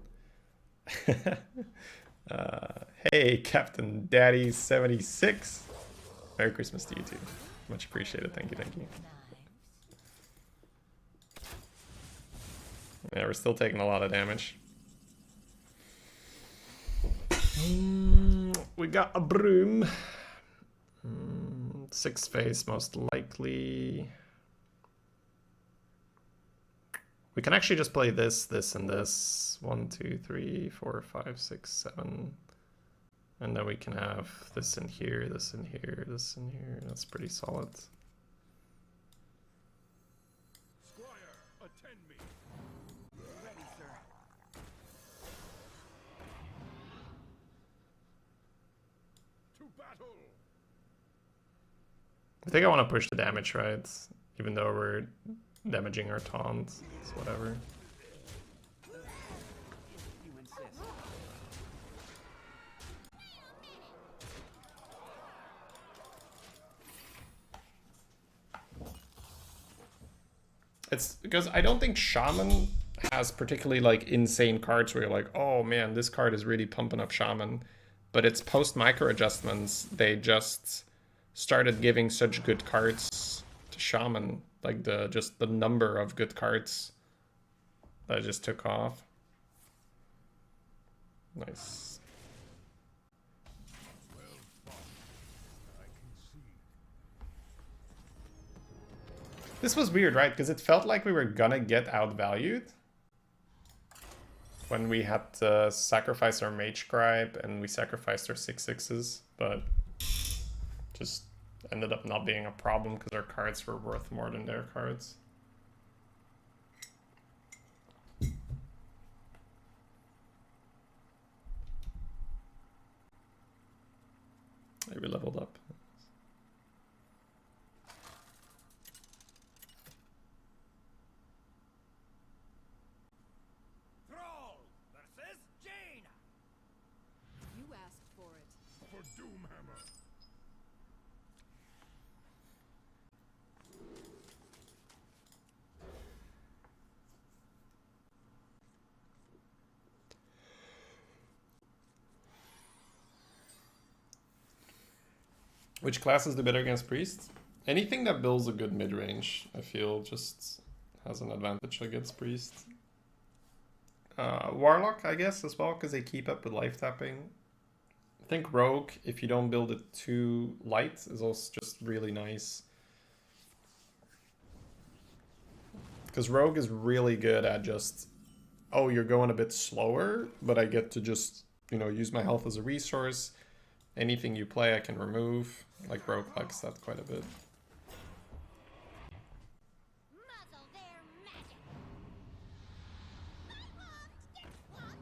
Hey, Captain Daddy 76. Merry Christmas to you too. Much appreciated. Thank you, thank you. Yeah, we're still taking a lot of damage. We got a broom. 6 face most likely. We can actually just play this, this, and this. 1, 2, 3, 4, 5, 6, 7. And then we can have this in here, this in here, this in here. That's pretty solid. Squire, attend me. Ready, sir. To battle. I think I want to push the damage, right? Even though we're damaging our taunt. It's whatever. You insist. It's because I don't think Shaman has particularly like insane cards where you're like, oh man, this card is really pumping up Shaman. But it's post micro adjustments, they just started giving such good cards to Shaman. Like just the number of good cards that just took off. Nice. Well fought. I concede. This was weird, right? Because it felt like we were gonna get outvalued when we had to sacrifice our Mage Scribe and we sacrificed our 6/6s, but just ended up not being a problem because our cards were worth more than their cards. Maybe leveled up. Thrall versus Jaina. You asked for it. For Doomhammer. Which classes do better against priests? Anything that builds a good mid-range, I feel, just has an advantage against priests. Warlock, I guess, as well, because they keep up with life tapping. I think Rogue, if you don't build it too light, is also just really nice. Because Rogue is really good at just, oh, you're going a bit slower, but I get to just, you know, use my health as a resource. Anything you play, I can remove. Like Rogue likes that quite a bit. Muzzle their magic. Get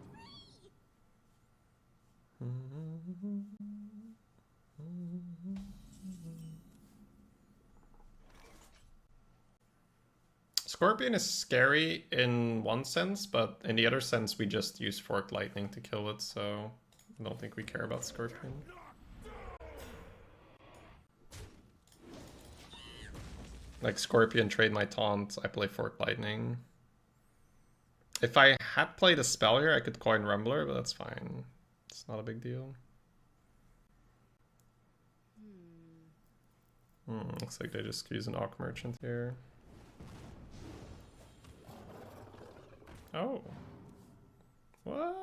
free. Scorpion is scary in one sense, but in the other sense, we just use Forked Lightning to kill it, so I don't think we care about Scorpion. Like Scorpion, trade my taunt, I play Forked Lightning. If I had played a spell here, I could coin Rumbler, but that's fine. It's not a big deal. Looks like they just use an Orc Merchant here. Oh. What?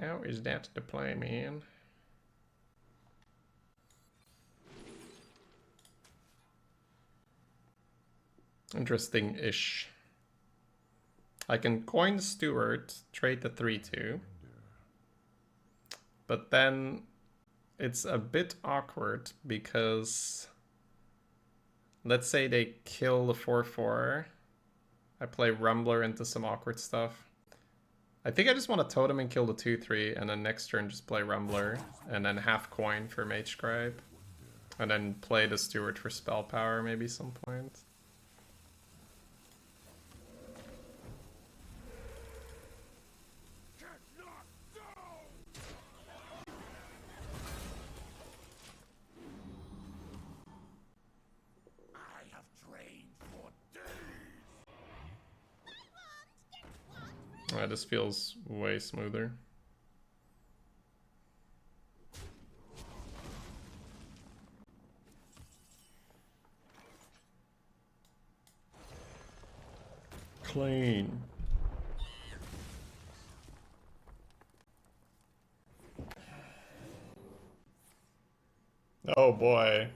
How is that the play, man? Interesting-ish. I can coin Steward, trade the 3/2. But then it's a bit awkward because let's say they kill the 4/4. I play Rumbler into some awkward stuff. I think I just want to totem and kill the 2/3 and then next turn just play Rumbler and then half coin for Mage Scribe. And then play the Steward for spell power maybe some point. This feels way smoother. Clean. Oh boy.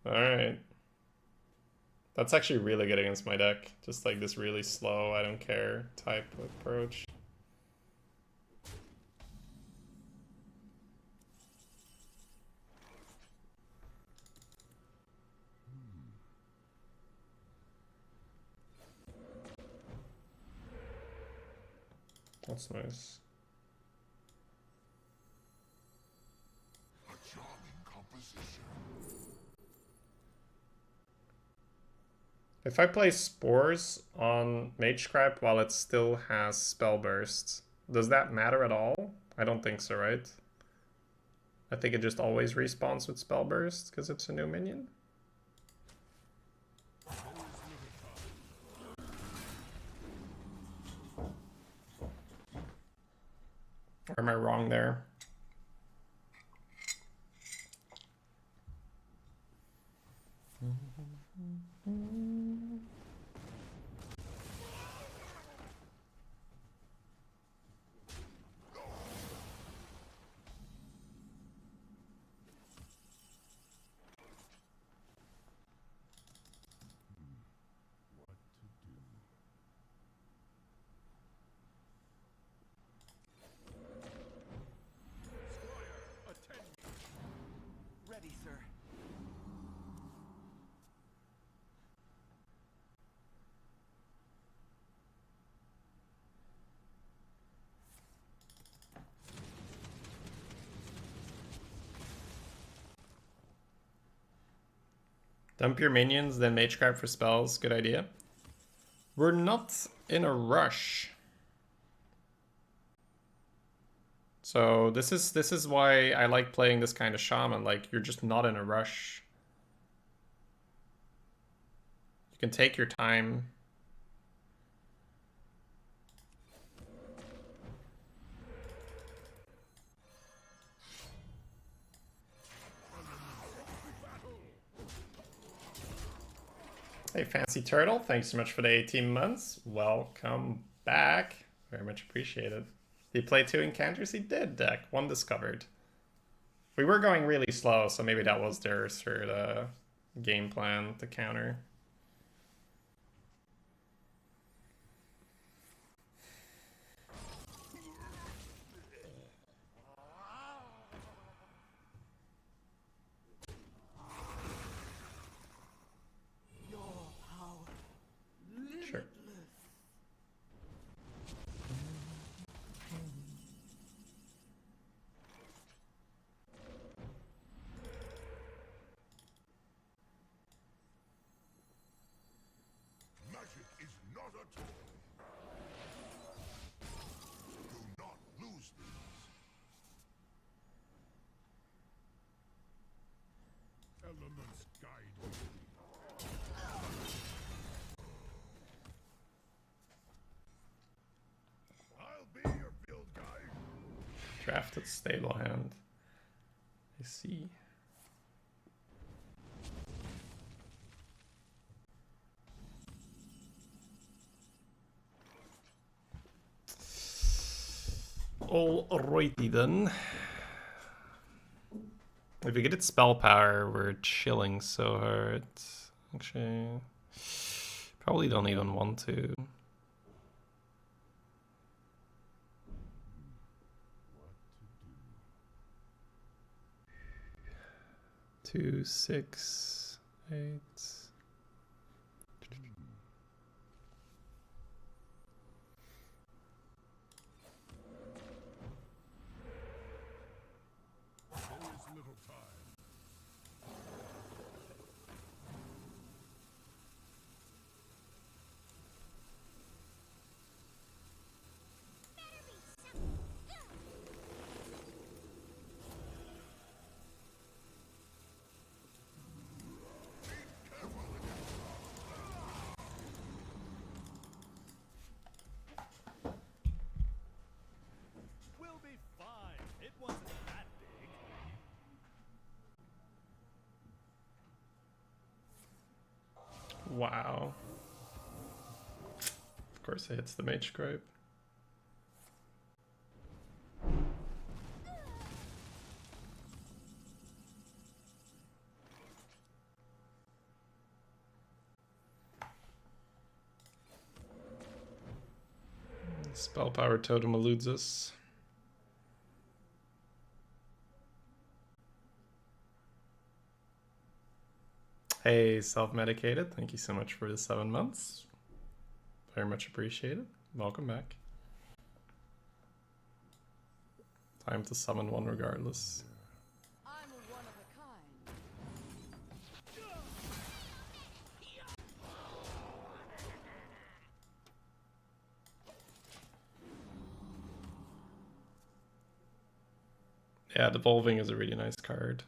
Alright. That's actually really good against my deck. Just like this really slow, I don't care type approach. That's nice. A charming composition. If I play Spores on Magecraft while it still has Spell Burst, does that matter at all? I don't think so, right? I think it just always respawns with Spell Burst because it's a new minion. Or am I wrong there? Ready, sir. Dump your minions, then Magecraft for spells. Good idea. We're not in a rush. So this is why I like playing this kind of shaman. Like, you're just not in a rush. You can take your time. Hey, Fancy Turtle, thanks so much for the 18 months. Welcome back. Very much appreciated. Did he play 2 encounters? He did, deck. 1 discovered. We were going really slow, so maybe that was their sort of game plan to counter. Sure. Magic is not a toy. Do not lose these. Elements guide me. I'll be your field guide. Drafted stable hand. I see. Alrighty then. If we get its spell power, we're chilling so hard. Actually, probably don't even want to. 2, 6, 8. There is little time. wasn't that big. Wow. Of course it hits the mage gripe. Spell power totem eludes us. Hey, self-medicated. Thank you so much for the 7 months. Very much appreciated. Welcome back. Time to summon one regardless. I'm one of a kind. Yeah, devolving is a really nice card.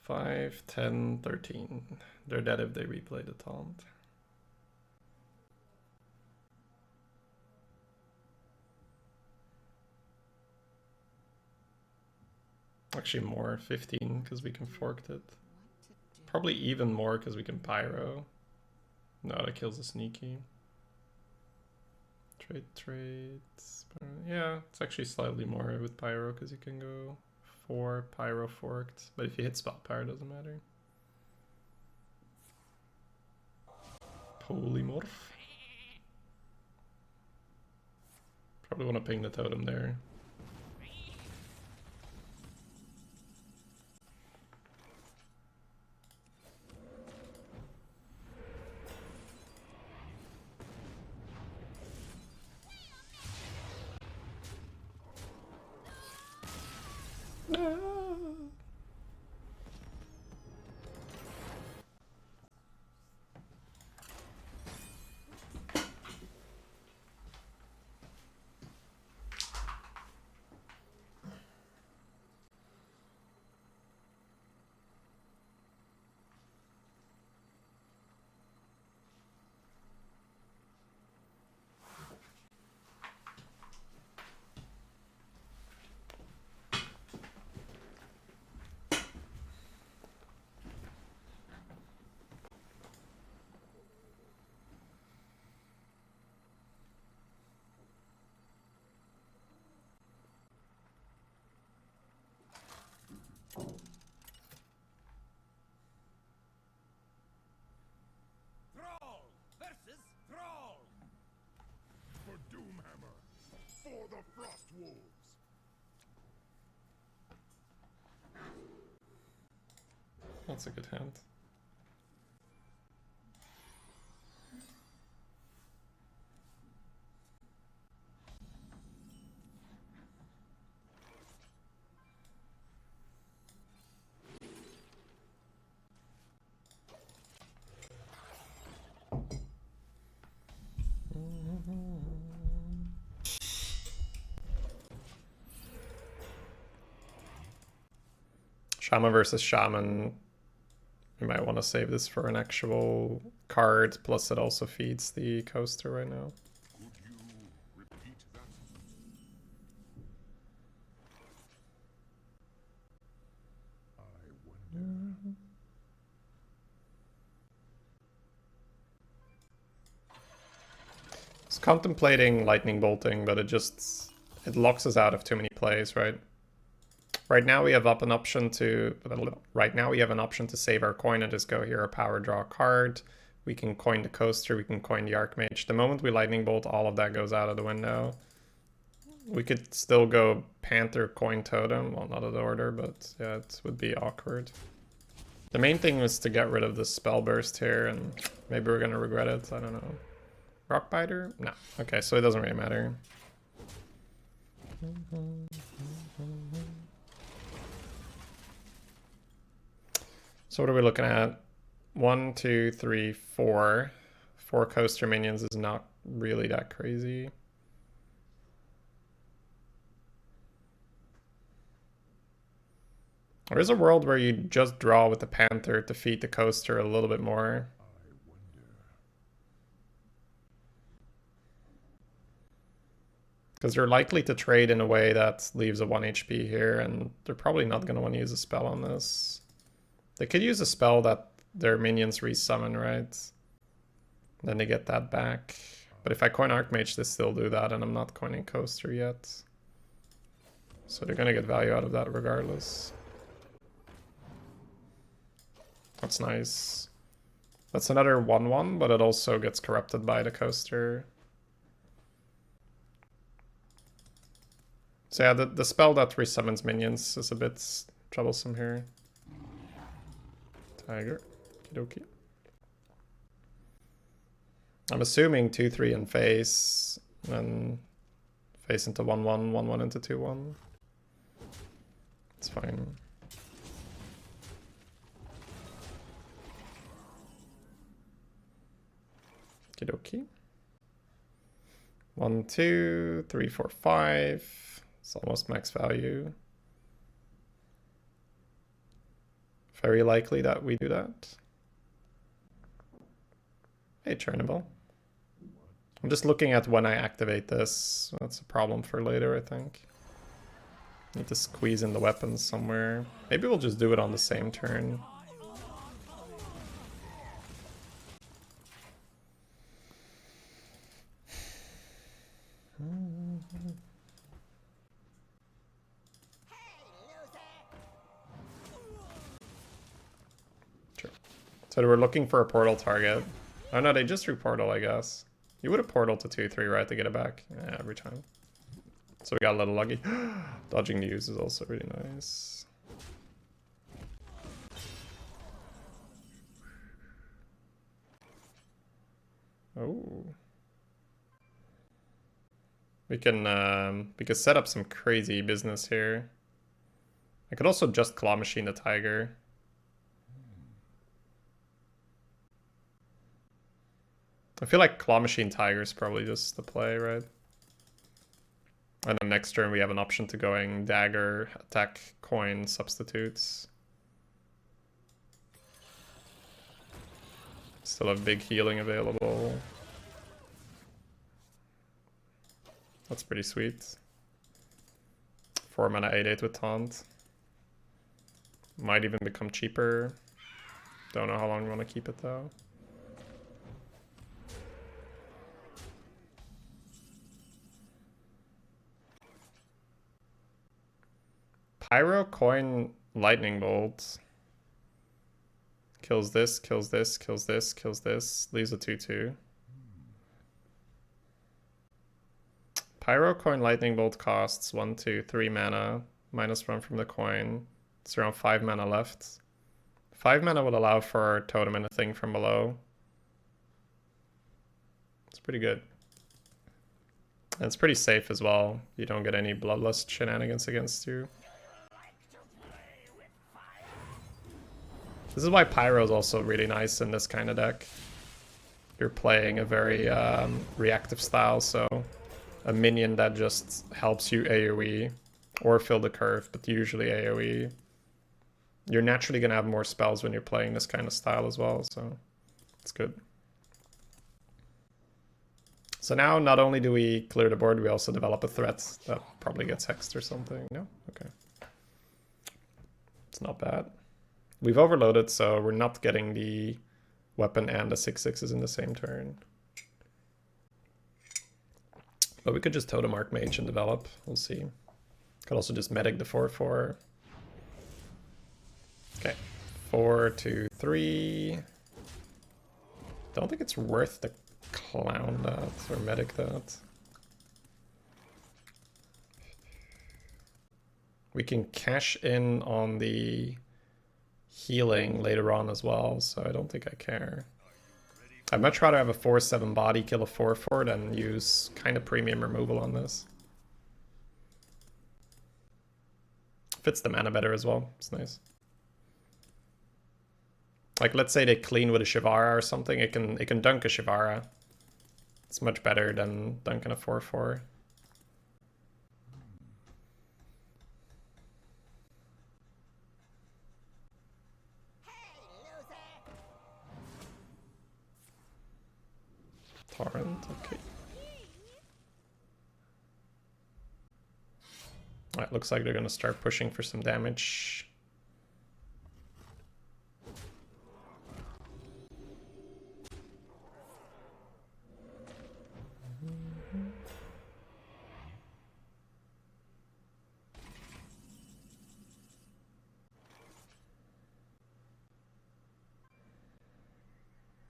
Five, 10, 13. They're dead if they replay the taunt. Actually more, 15, because we can fork it. Probably even more because we can pyro. No, that kills a sneaky. Trades. Yeah, it's actually slightly more with pyro because you can go 4 pyro forked. But if you hit spell power, it doesn't matter. Polymorph. Probably want to ping the totem there. Thrall versus Thrall. For Doomhammer. For the Frost Wolves. That's a good hand. Shaman versus Shaman. We might want to save this for an actual card, plus it also feeds the coaster right now. Could you repeat that? I wonder. I was contemplating lightning bolting, but it locks us out of too many plays, right? Right now we have an option to save our coin and just go here, a power draw card. We can coin the coaster, we can coin the Archmage. The moment we lightning bolt, all of that goes out of the window. We could still go Panther, coin totem. Well, not in order, but yeah, it would be awkward. The main thing was to get rid of the spell burst here, and maybe we're gonna regret it. I don't know. Rockbiter? No. Okay, so it doesn't really matter. So what are we looking at? 1, 2, 3, 4. 4 coaster minions is not really that crazy. There is a world where you just draw with the Panther to feed the coaster a little bit more. Because they're likely to trade in a way that leaves a 1 HP here, and they're probably not going to want to use a spell on this. They could use a spell that their minions resummon, right? Then they get that back. But if I coin Archmage, they still do that, and I'm not coining Coaster yet. So they're going to get value out of that regardless. That's nice. That's another 1/1, but it also gets corrupted by the Coaster. So yeah, the spell that resummons minions is a bit troublesome here. Tiger. Okie. I'm assuming 2/3 in face, and then face into 1/1, 1/1 into 2/1. It's fine. Okie. 1, 2, 3, 4, 5. It's almost max value. Very likely that we do that. Hey, Chernobyle. I'm just looking at when I activate this. That's a problem for later, I think. Need to squeeze in the weapons somewhere. Maybe we'll just do it on the same turn. Sure. So we're looking for a portal target. Oh no, they just drew portal, I guess. You would have portal to 2/3, right, to get it back? Yeah, every time. So we got a little lucky. Dodging the use is also really nice. Oh. We could set up some crazy business here. I could also just Claw Machine the Tiger. I feel like Claw Machine Tiger is probably just the play, right? And then next turn we have an option to going Dagger, Attack, Coin, Substitutes. Still have big healing available. That's pretty sweet. 4 mana 8/8 with Taunt. Might even become cheaper. Don't know how long we want to keep it though. Pyro, Coin, Lightning Bolt. Kills this, kills this, kills this, kills this. Leaves a 2/2. Pyro, Coin, Lightning Bolt costs 1, 2, 3 mana. -1 from the coin. It's around 5 mana left. 5 mana will allow for Totem and a thing from below. It's pretty good. And it's pretty safe as well. You don't get any Bloodlust shenanigans against you. This is why Pyro is also really nice in this kind of deck. You're playing a very reactive style, so a minion that just helps you AoE or fill the curve, but usually AoE. You're naturally going to have more spells when you're playing this kind of style as well, so it's good. So now not only do we clear the board, we also develop a threat that probably gets hexed or something. No? Okay. It's not bad. We've overloaded, so we're not getting the weapon and the 6/6s in the same turn. But we could just Totem Archmage and develop. We'll see. Could also just medic the 4/4. Okay. 4, 2, 3. Don't think it's worth the clown that or medic that. We can cash in on the healing later on as well, so I don't think I care. I'd much rather have a 4/7 body kill a 4/4 than use kind of premium removal on this. Fits the mana better as well. It's nice. Like, let's say they clean with a Shivara or something, it can dunk a Shivara. It's much better than dunking a 4/4. Okay. Alright, looks like they're gonna start pushing for some damage.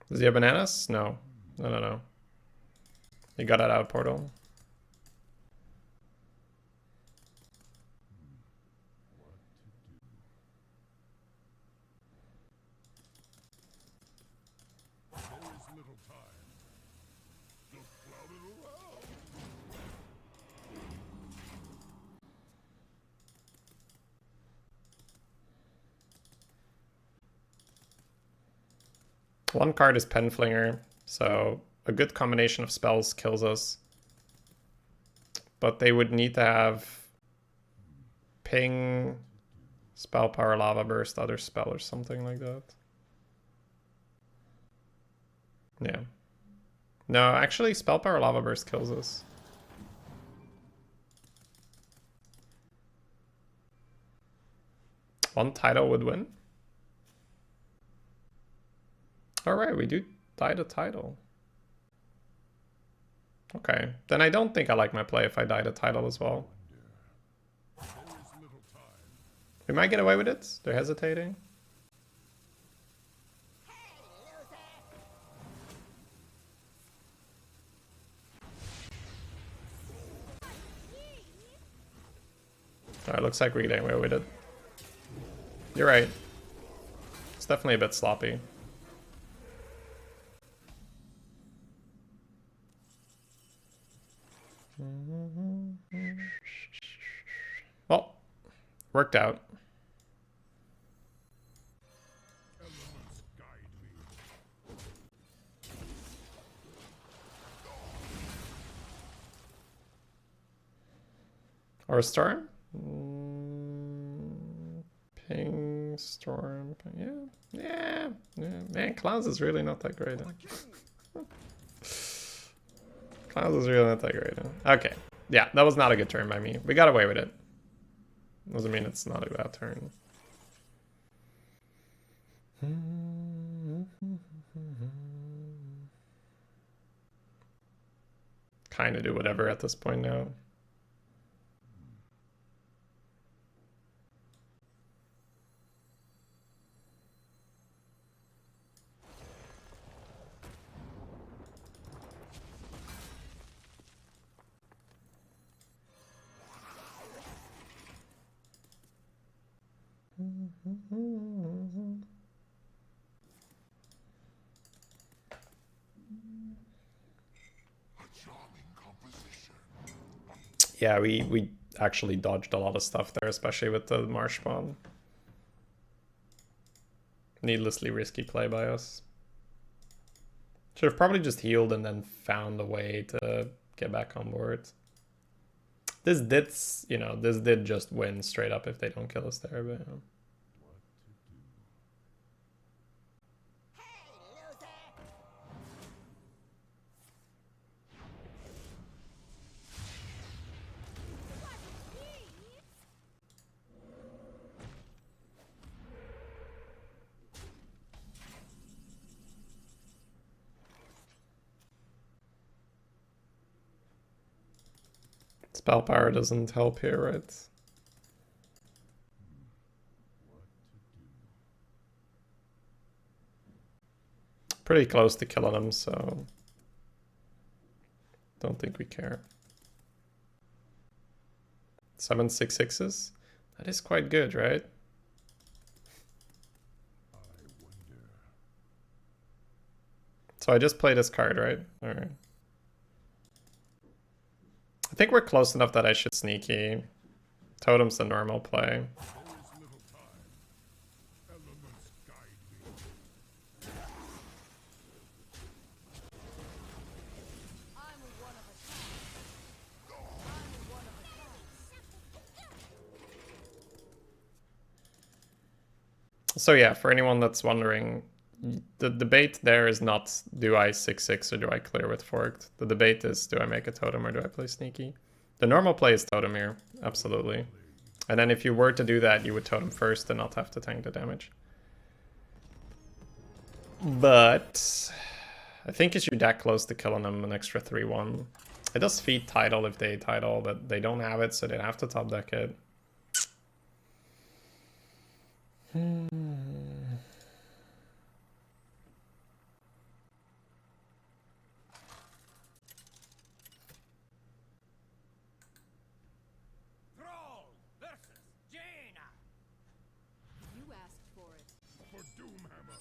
Does he have bananas? No. No. He got it out of portal. Little time. Just cloud it around. One card is Penflinger, so a good combination of spells kills us. But they would need to have Ping, Spell Power, Lava Burst, other spell or something like that. Yeah. No, actually Spell Power, Lava Burst kills us. One title would win. Alright, we do die the title. Okay, then I don't think I like my play if I die the title as well. We might get away with it. They're hesitating. Alright, looks like we're getting away with it. You're right. It's definitely a bit sloppy. Well, worked out. Elements guide me. Or a storm? Ping, storm, ping, yeah. Man, Clouds is really not that great. Huh? Clouds is really not that great. Huh? Okay, yeah, that was not a good turn by me. We got away with it. Doesn't mean it's not a bad turn. Kind of do whatever at this point now. Yeah, we actually dodged a lot of stuff there, especially with the Marsh Spawn. Needlessly risky play by us. Should have probably just healed and then found a way to get back on board. This did, you know, this did just win straight up if they don't kill us there, but... You know. Spell power doesn't help here, right? Pretty close to killing him, so don't think we care. 7 6/6s? That is quite good, right? So I just play this card, right? Alright. I think we're close enough that I should sneaky. Totem's the normal play. So yeah, for anyone that's wondering, the debate there is not do I 6/6 or do I clear with forked. The debate is do I make a totem or do I play sneaky. The normal play is totem here, absolutely. And then if you were to do that, you would totem first and not have to tank the damage. But I think is your deck close to killing them an extra 3/1. It does feed title if they title, but they don't have it, so they have to top deck it. Thrall versus Jaina. You asked for it. For Doomhammer.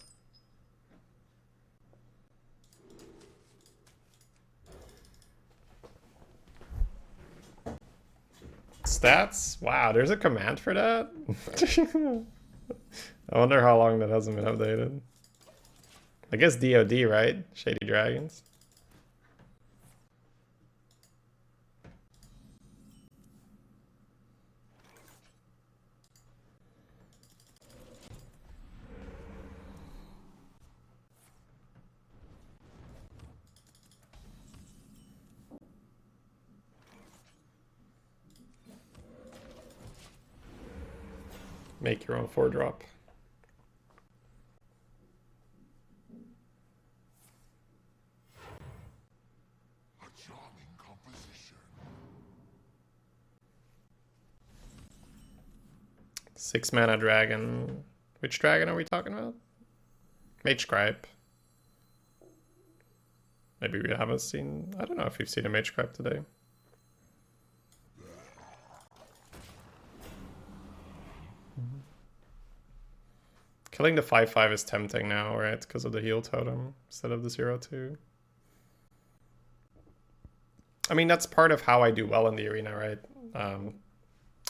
Stats? Wow, there's a command for that? I wonder how long that hasn't been updated. I guess DOD, right? Shady Dragons. Make your own 4-drop. A charming composition. 6-mana dragon. Which dragon are we talking about? Mage Scribe. Maybe we haven't seen... I don't know if we've seen a Mage Scribe today. Killing the 5/5 is tempting now, right? Because of the heal totem instead of the 0/2. I mean, that's part of how I do well in the arena, right?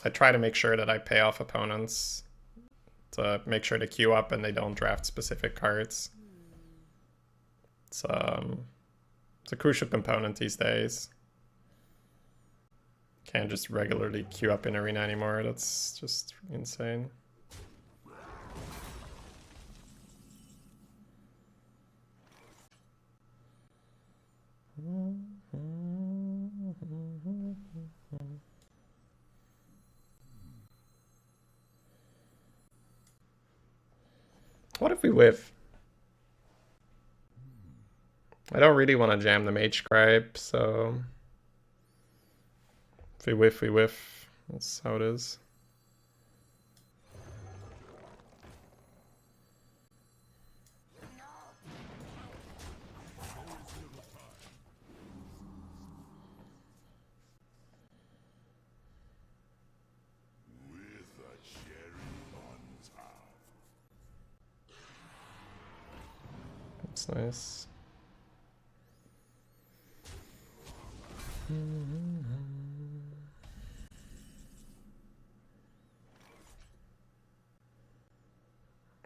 I try to make sure that I pay off opponents to make sure to queue up and they don't draft specific cards. It's a crucial component these days. Can't just regularly queue up in arena anymore. That's just insane. What if we whiff? I don't really want to jam the Mage Scribe, so if we whiff, we whiff. That's how it is. With a cherry on top. That's nice.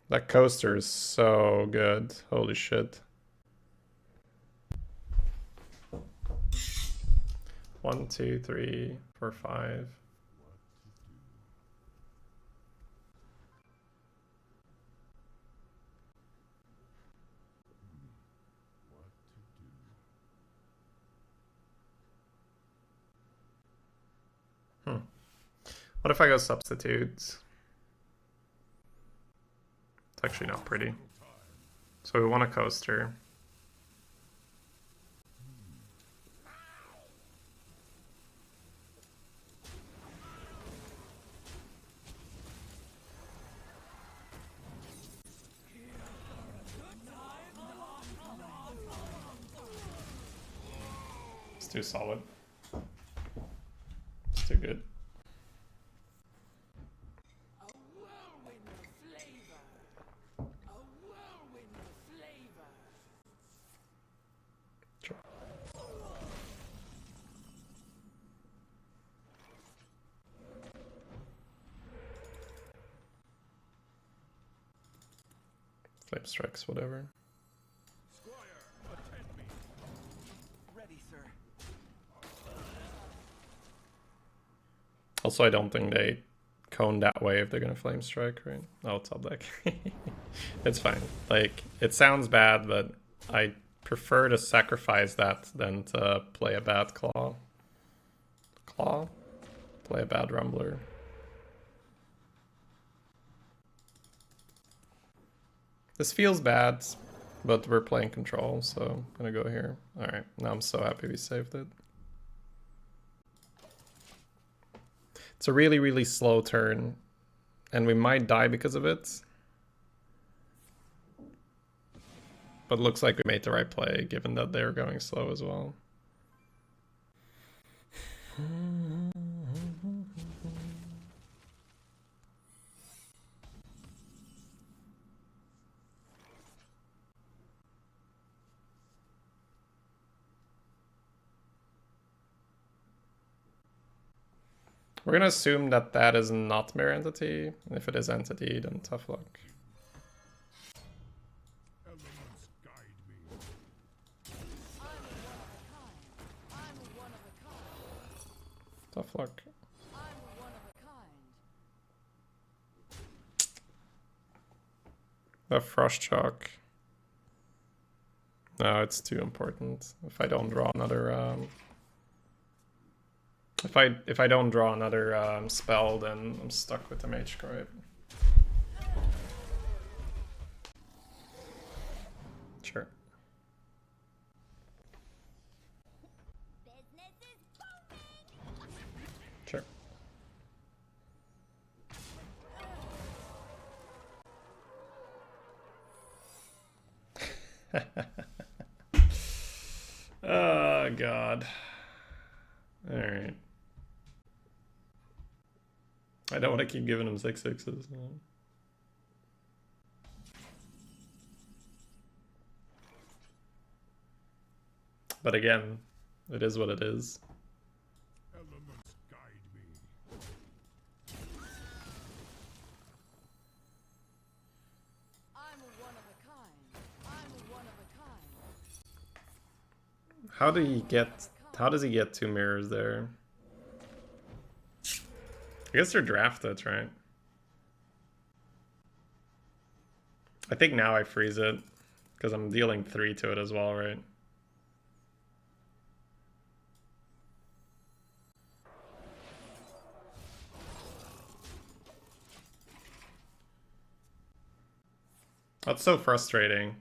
That coaster is so good. Holy shit. 1, 2, 3, 4, 5. What if I go substitutes? It's actually not pretty. So we want a coaster. It's too solid. It's too good. Flame strikes, whatever. Squire, attend me. Ready, sir. Also, I don't think they cone that way if they're gonna flame strike, right? Oh, top deck. It's fine. Like, it sounds bad, but I prefer to sacrifice that than to play a bad claw. Claw? Play a bad rumbler. This feels bad, but we're playing control, so I'm gonna go here. Alright, now I'm so happy we saved it. It's a really, really slow turn, and we might die because of it. But looks like we made the right play, given that they were going slow as well. We're gonna assume that that is not mirror entity. If it is entity, then tough luck. Elements guide me. I'm one of a kind. Tough luck. I'm one of a kind. The frost shock. No, it's too important. If I don't draw another if I don't draw another spell, then I'm stuck with the mage scribe. Sure. Business is booming. Sure. Oh god. Alright. I don't want to keep giving him 6/6s. But again, it is what it is. Elements guide me. I'm one of a kind. I'm one of a kind. How does he get 2 mirrors there? I guess they're drafted, right? I think now I freeze it because I'm dealing 3 to it as well, right? That's so frustrating.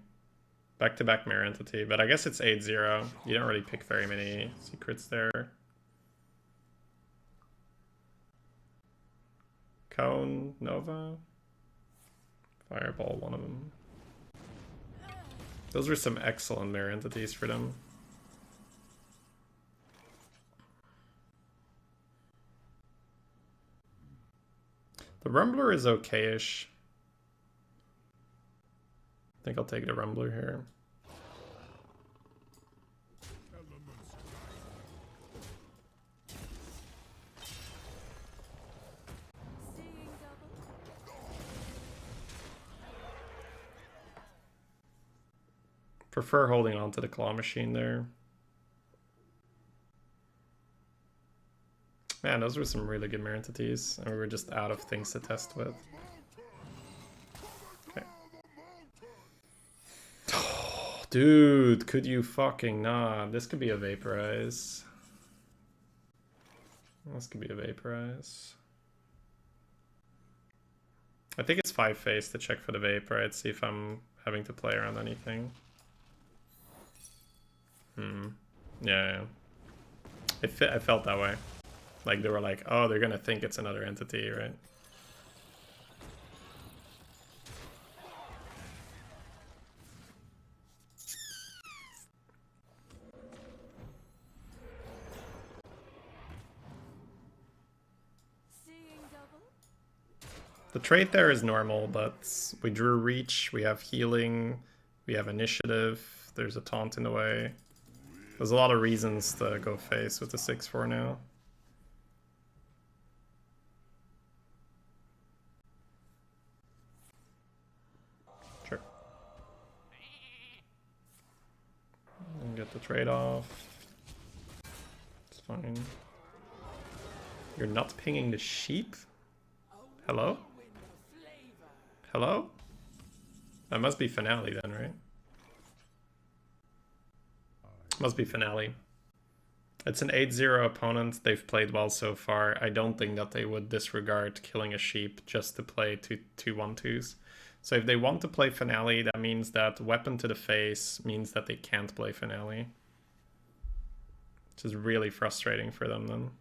Back-to-back mirror entity, but I guess it's 8-0. You don't really pick very many secrets there. Cone, Nova, Fireball, one of them. Those were some excellent mirror entities for them. The Rumbler is okay-ish. I think I'll take the Rumbler here. Elements Seeing double. Prefer holding on to the claw machine there. Man, those were some really good mirror entities, and we were just out of things to test with. Okay. Oh, dude, could you fucking not? This could be a Vaporize. This could be a Vaporize. I think it's 5-face to check for the Vape, right? See if I'm having to play around anything. Yeah. I felt that way. Like, they were like, oh, they're gonna think it's another entity, right? Seeing double. The trait there is normal, but we drew reach, we have healing, we have initiative, there's a taunt in the way. There's a lot of reasons to go face with the 6-4 now. Sure. And get the trade off. It's fine. You're not pinging the sheep? Hello? Hello? That must be Finale then, right? Must be Finale. It's an 8-0 opponent. They've played well so far. I don't think that they would disregard killing a sheep just to play 2-1-2s. So if they want to play Finale, that means that Weapon to the Face means that they can't play Finale. Which is really frustrating for them then.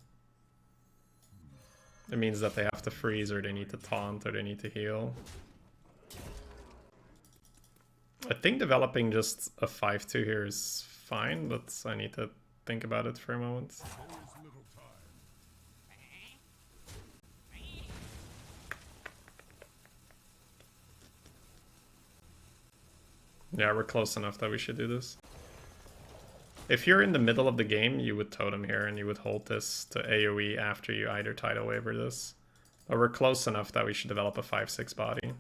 It means that they have to freeze, or they need to taunt, or they need to heal. I think developing just a 5-2 here is fine, but I need to think about it for a moment. Yeah, we're close enough that we should do this. If you're in the middle of the game, you would totem here and you would hold this to AoE after you either tidal wave or this. But we're close enough that we should develop a 5-6 body.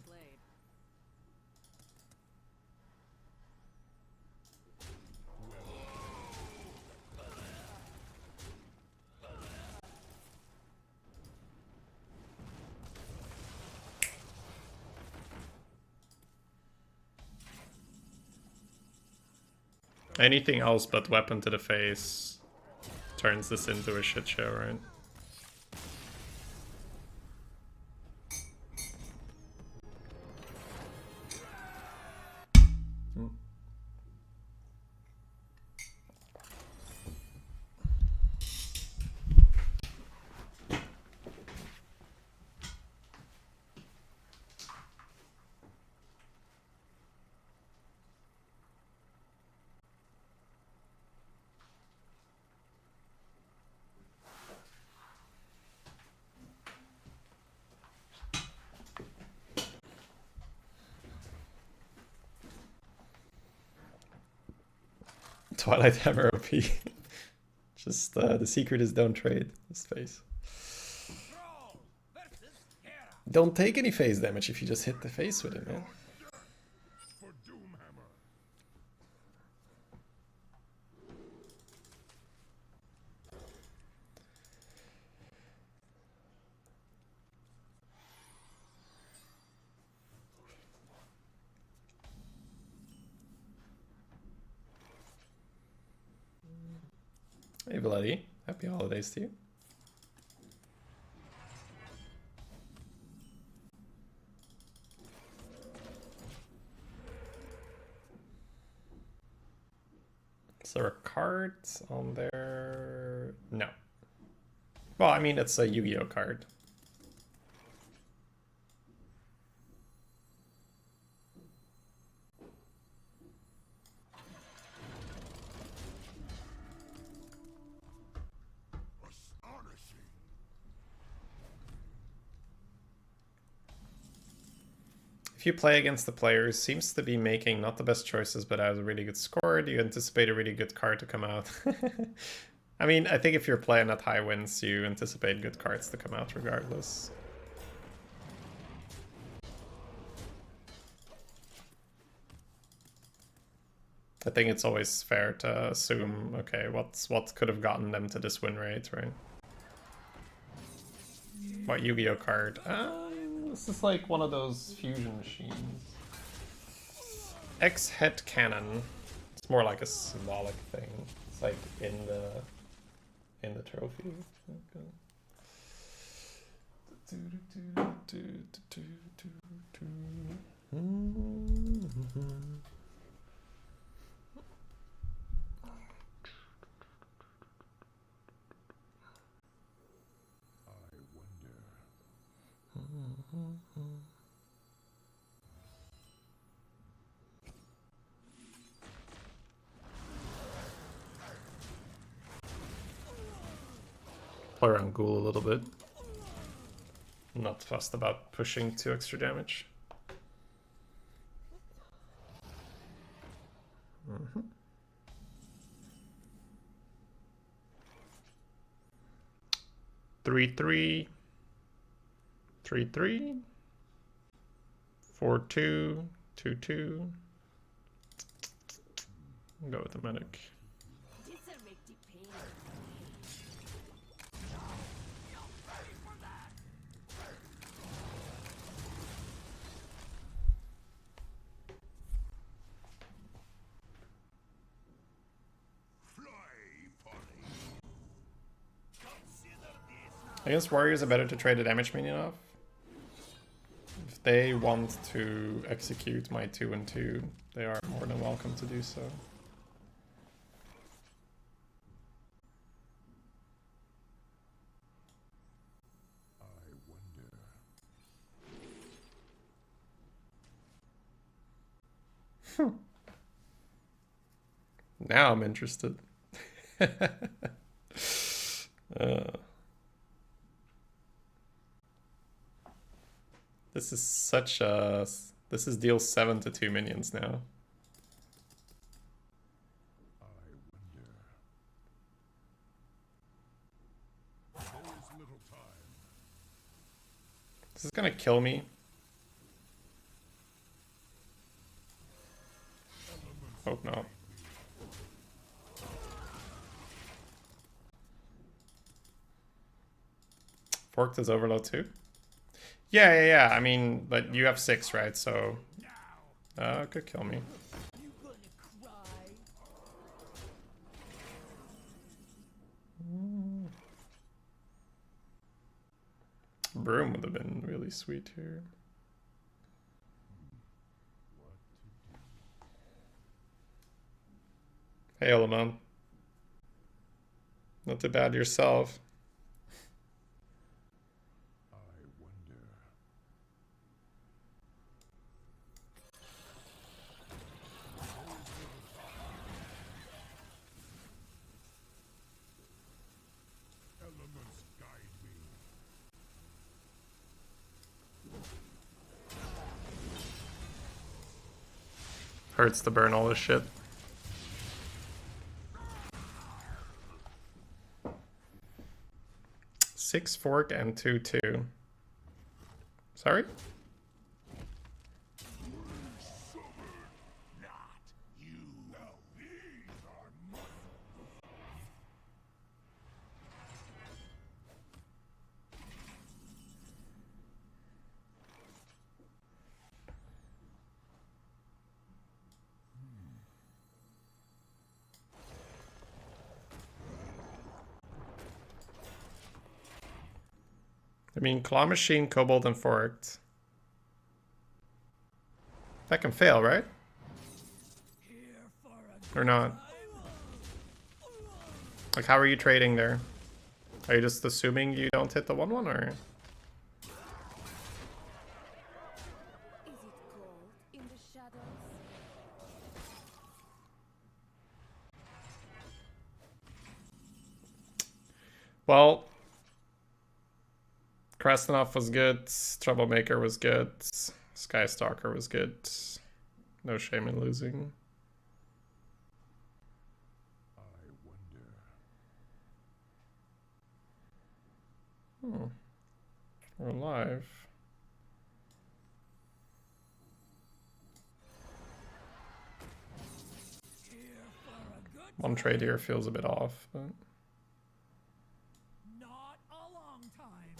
Anything else but Weapon to the Face turns this into a shit show, right? Twilight Hammer OP. Just the secret is don't trade this phase. Don't take any phase damage if you just hit the face with it, man. Hey Bloody, happy holidays to you. Is there a card on there? No. Well, I mean, it's a Yu-Gi-Oh card. If you play against the player who seems to be making not the best choices but has a really good score, do you anticipate a really good card to come out? I mean, I think if you're playing at high wins, you anticipate good cards to come out regardless. I think it's always fair to assume, okay, what could have gotten them to this win rate, right? What Yu-Gi-Oh card? This is like one of those fusion machines. X-Head Cannon. It's more like a symbolic thing. It's like in the trophy. Play around Ghoul a little bit. Not fussed about pushing 2 extra damage. 3-3. 3-3. 4-2. 2-2. Go with the medic. Against warriors, it's better to trade a damage minion off. If they want to execute my 2 and 2, they are more than welcome to do so. Now I'm interested. This is such a... This is deal 7 to 2 minions now. This is gonna kill me. Hope not. Forked is overload too? Yeah. I mean, but you have 6, right? So, it could kill me. You gonna cry? Broom would have been really sweet here. Hey, Element. Not too bad yourself. Hurts to burn all this shit. Six fork and 2/2. Sorry? I mean, Claw Machine, Kobold, and Forked. That can fail, right? Or not? Like, how are you trading there? Are you just assuming you don't hit the 1/1, or? Is it cold in the shadows? Well, Krasnov was good, Troublemaker was good, Skystalker was good. No shame in losing. We're alive. One trade here feels a bit off, but... Not a long time.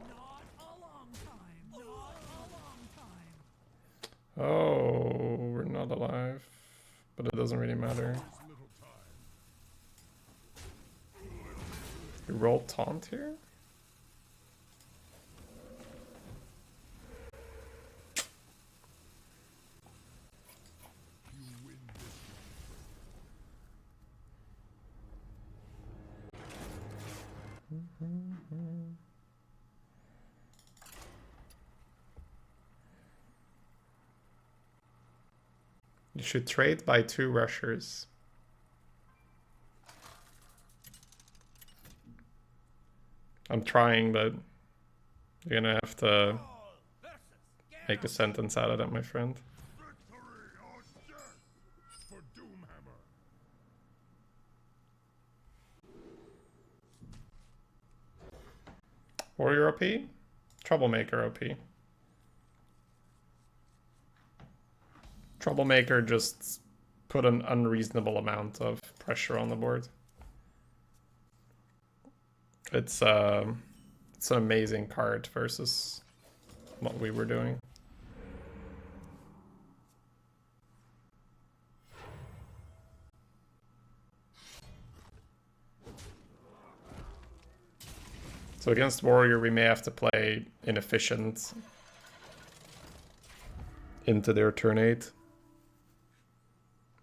Not a long time. Not a long time. Oh, we're not alive. But it doesn't really matter. You roll taunt here? You should trade by 2 rushers. I'm trying, but you're gonna have to make a sentence out of that, my friend. Victory or death for Doomhammer. Warrior OP? Troublemaker OP. Troublemaker just put an unreasonable amount of pressure on the board. It's an amazing card versus what we were doing. So against Warrior, we may have to play inefficient into their turn 8.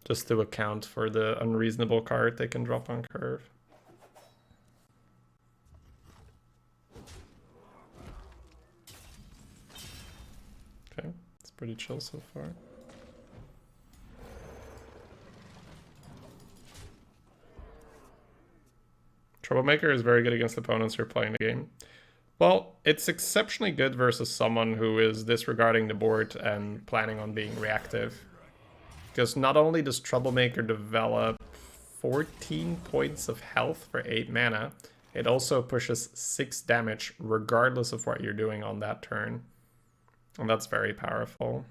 Just to account for the unreasonable card they can drop on curve. Okay, it's pretty chill so far. Troublemaker is very good against opponents who are playing the game. Well, it's exceptionally good versus someone who is disregarding the board and planning on being reactive. Because not only does Troublemaker develop 14 points of health for 8 mana, it also pushes 6 damage regardless of what you're doing on that turn. And that's very powerful.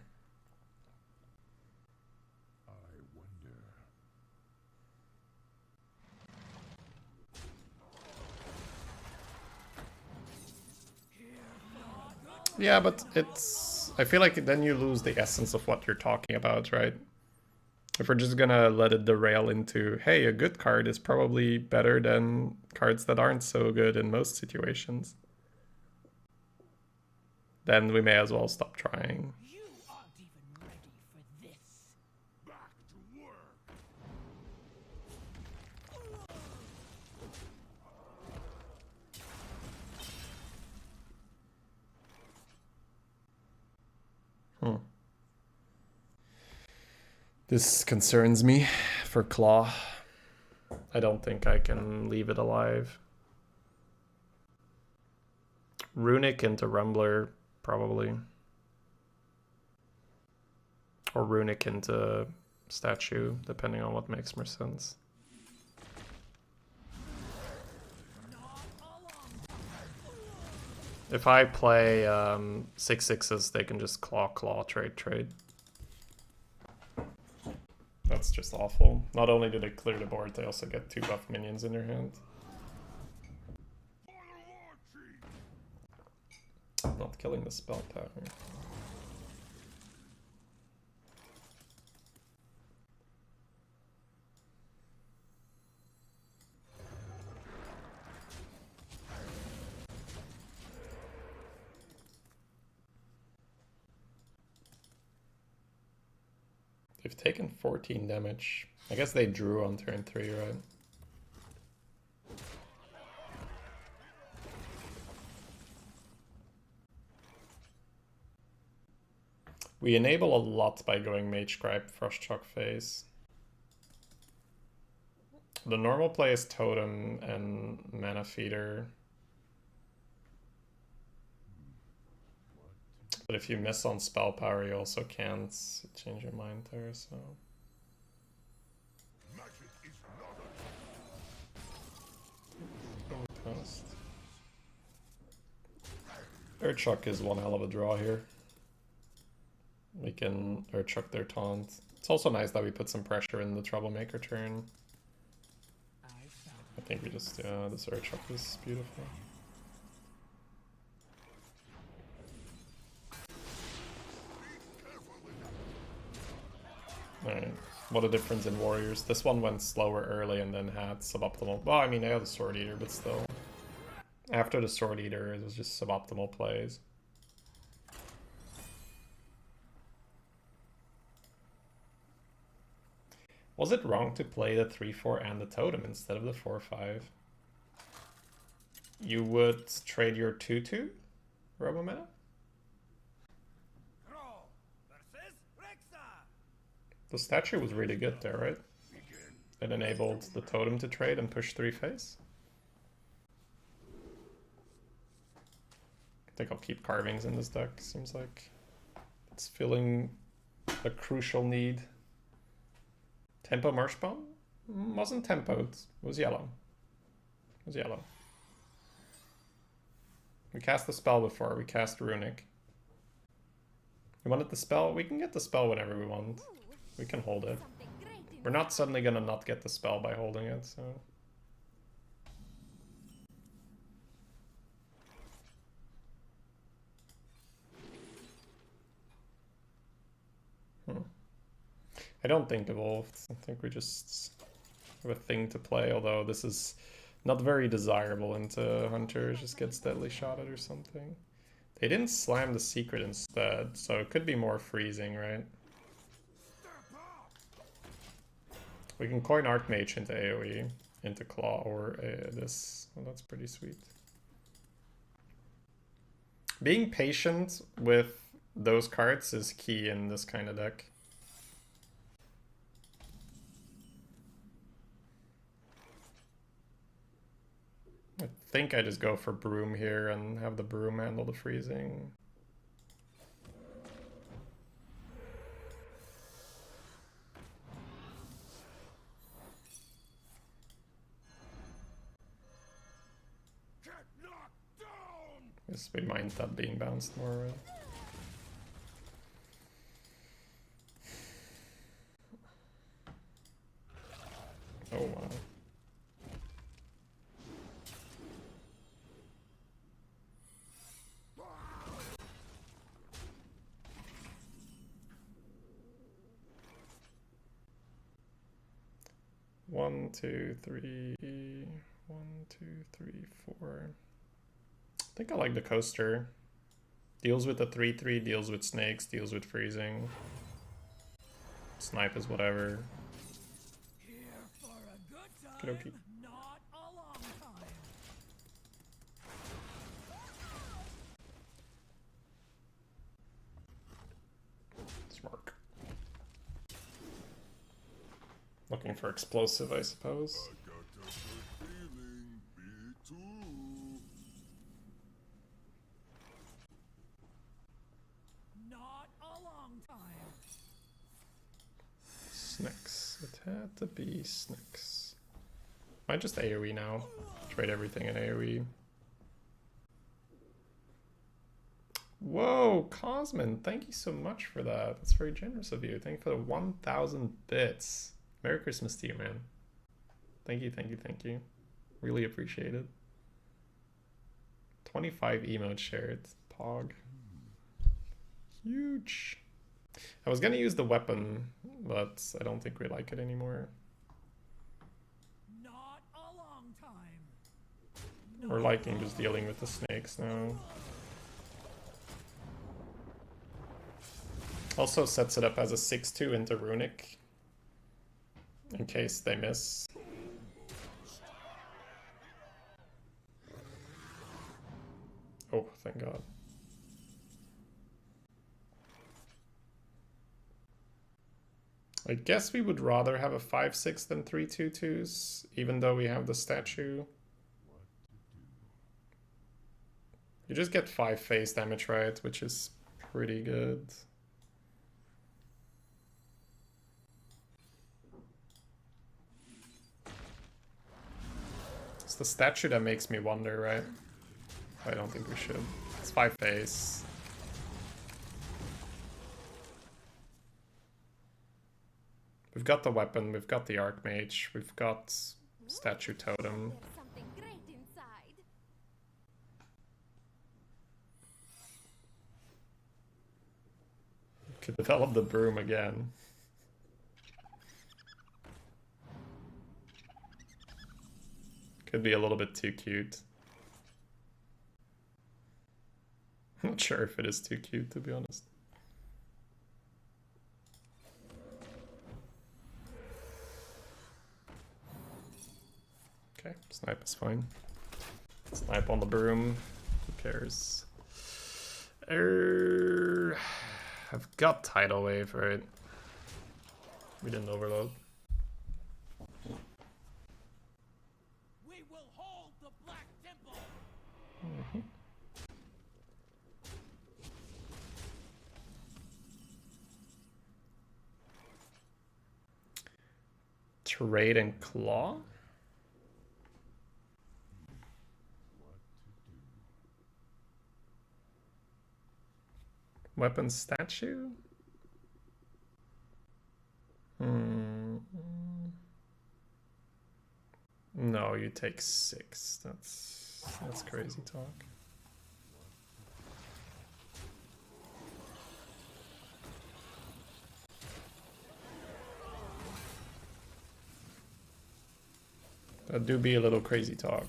I wonder. Yeah, but it's... I feel like then you lose the essence of what you're talking about, right? If we're just gonna let it derail into, hey, a good card is probably better than cards that aren't so good in most situations, then we may as well stop trying. You aren't even ready for this. Back to work. This concerns me for Claw. I don't think I can leave it alive. Runic into Rumbler, probably. Or Runic into Statue, depending on what makes more sense. If I play 6/6s, they can just claw, trade. That's just awful. Not only do they clear the board, they also get 2 buff minions in their hand. Not killing the spell power. They've taken 14 damage. I guess they drew on turn 3, right? We enable a lot by going Mage Scribe, Frostchalk Phase. The normal play is Totem and Mana Feeder. But if you miss on spell power, you also can't change your mind there, so... Cost. Earthshock is one hell of a draw here. We can Earthshock their taunt. It's also nice that we put some pressure in the Troublemaker turn. I think we just, yeah, this Earthshock is beautiful. Alright, what a difference in Warriors. This one went slower early and then had suboptimal... Well, I mean, they had the Sword Eater, but still. After the Sword Eater, it was just suboptimal plays. Was it wrong to play the 3/4 and the Totem instead of the 4/5? You would trade your 2/2, Robometa? The statue was really good there, right? It enabled the Totem to trade and push 3-face. I think I'll keep carvings in this deck, seems like it's filling a crucial need. Tempo Marshbomb? Wasn't tempoed, it was yellow. It was yellow. We cast the spell before, we cast Runic. You wanted the spell? We can get the spell whenever we want. We can hold it. We're not suddenly gonna not get the spell by holding it, so... I don't think evolved. I think we just have a thing to play, although this is Not very desirable into Hunter, just gets deadly shot at or something. They didn't slam the secret instead, so it could be more freezing, right? We can coin Archmage into AoE, into Claw, or this. Well, that's pretty sweet. Being patient with those cards is key in this kind of deck. I think I just go for Broom here and have the Broom handle the freezing. Guess we mind that being bounced more, right? Oh wow. One, two, three. 1, 2, 3, 4. I think I like the coaster. Deals with the 3/3, deals with snakes, deals with freezing. Snipe is whatever. Here for a good time, Okey-dokey. not a long time. Smart. Looking for explosive, I suppose. I got a good feeling, me too. Not a long time. Snicks. It had to be Snicks. Might just AoE now. Trade everything in AoE. Whoa, Cosmin, thank you so much for that. That's very generous of you. Thank you for the 1,000 bits. Merry Christmas to you, man. Thank you, thank you, thank you. Really appreciate it. 25 emotes shared. Pog. Huge. I was gonna use the weapon, but I don't think we like it anymore. Not a long time. We're liking just dealing with the snakes now. Also sets it up as a 6/2 into Runic. In case they miss. Oh, thank God. I guess we would rather have a 5/6 than 3/2/2s, even though we have the statue. You just get 5 phase damage, right? Which is pretty good. It's the statue that makes me wonder, right? I don't think we should. It's 5 phase. We've got the weapon, we've got the Archmage, we've got Statue Totem. There's something great inside. Could develop the Broom again. Could be a little bit too cute. I'm not sure if it is too cute, to be honest. Okay, snipe is fine. Snipe on the Broom. Who cares? I've got Tidal Wave, right? We didn't overload. We will hold the Black Temple. Trade and Claw? Weapon statue? No, you take 6. That's crazy talk. That do be a little crazy talk.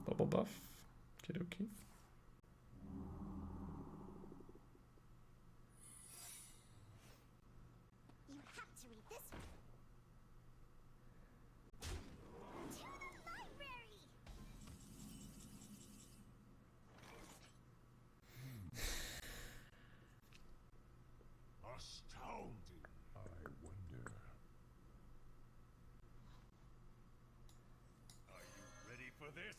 Double buff. Kidoki. You have to read this one. To library. Astounding. I wonder. Are you ready for this?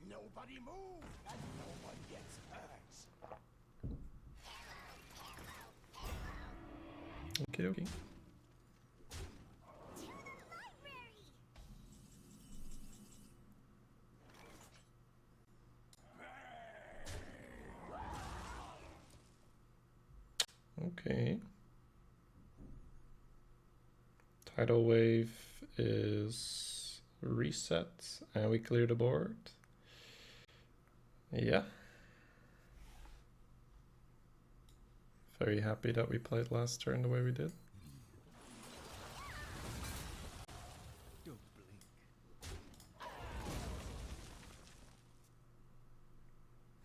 Nobody move, and no one gets hurt. Okie dokie. To library. Okay. Tidal wave is reset and we clear the board. Yeah. Very happy that we played last turn the way we did. Don't blink.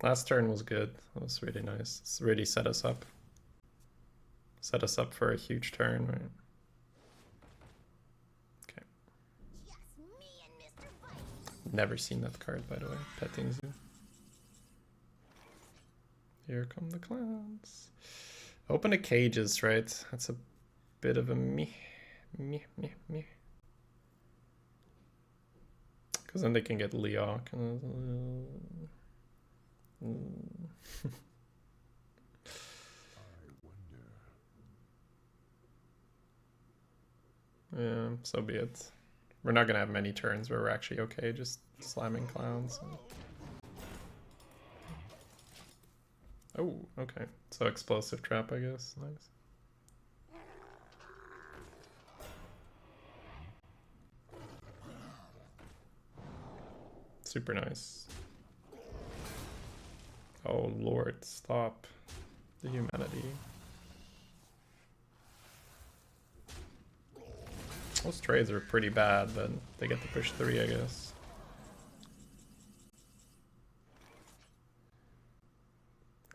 Last turn was good. It was really nice. It's really set us up. Set us up for a huge turn, right? Okay. Just me and Mr. White. Never seen that card, by the way. Petting Zoo. Here come the clowns. Open the cages, right? That's a bit of a meh. Because then they can get Leok. Yeah, so be it. We're not gonna have many turns where we're actually okay, just slamming clowns. Oh, okay. So explosive trap, I guess. Nice. Super nice. Oh lord, stop the humanity. Those trades are pretty bad, but they get to push 3, I guess.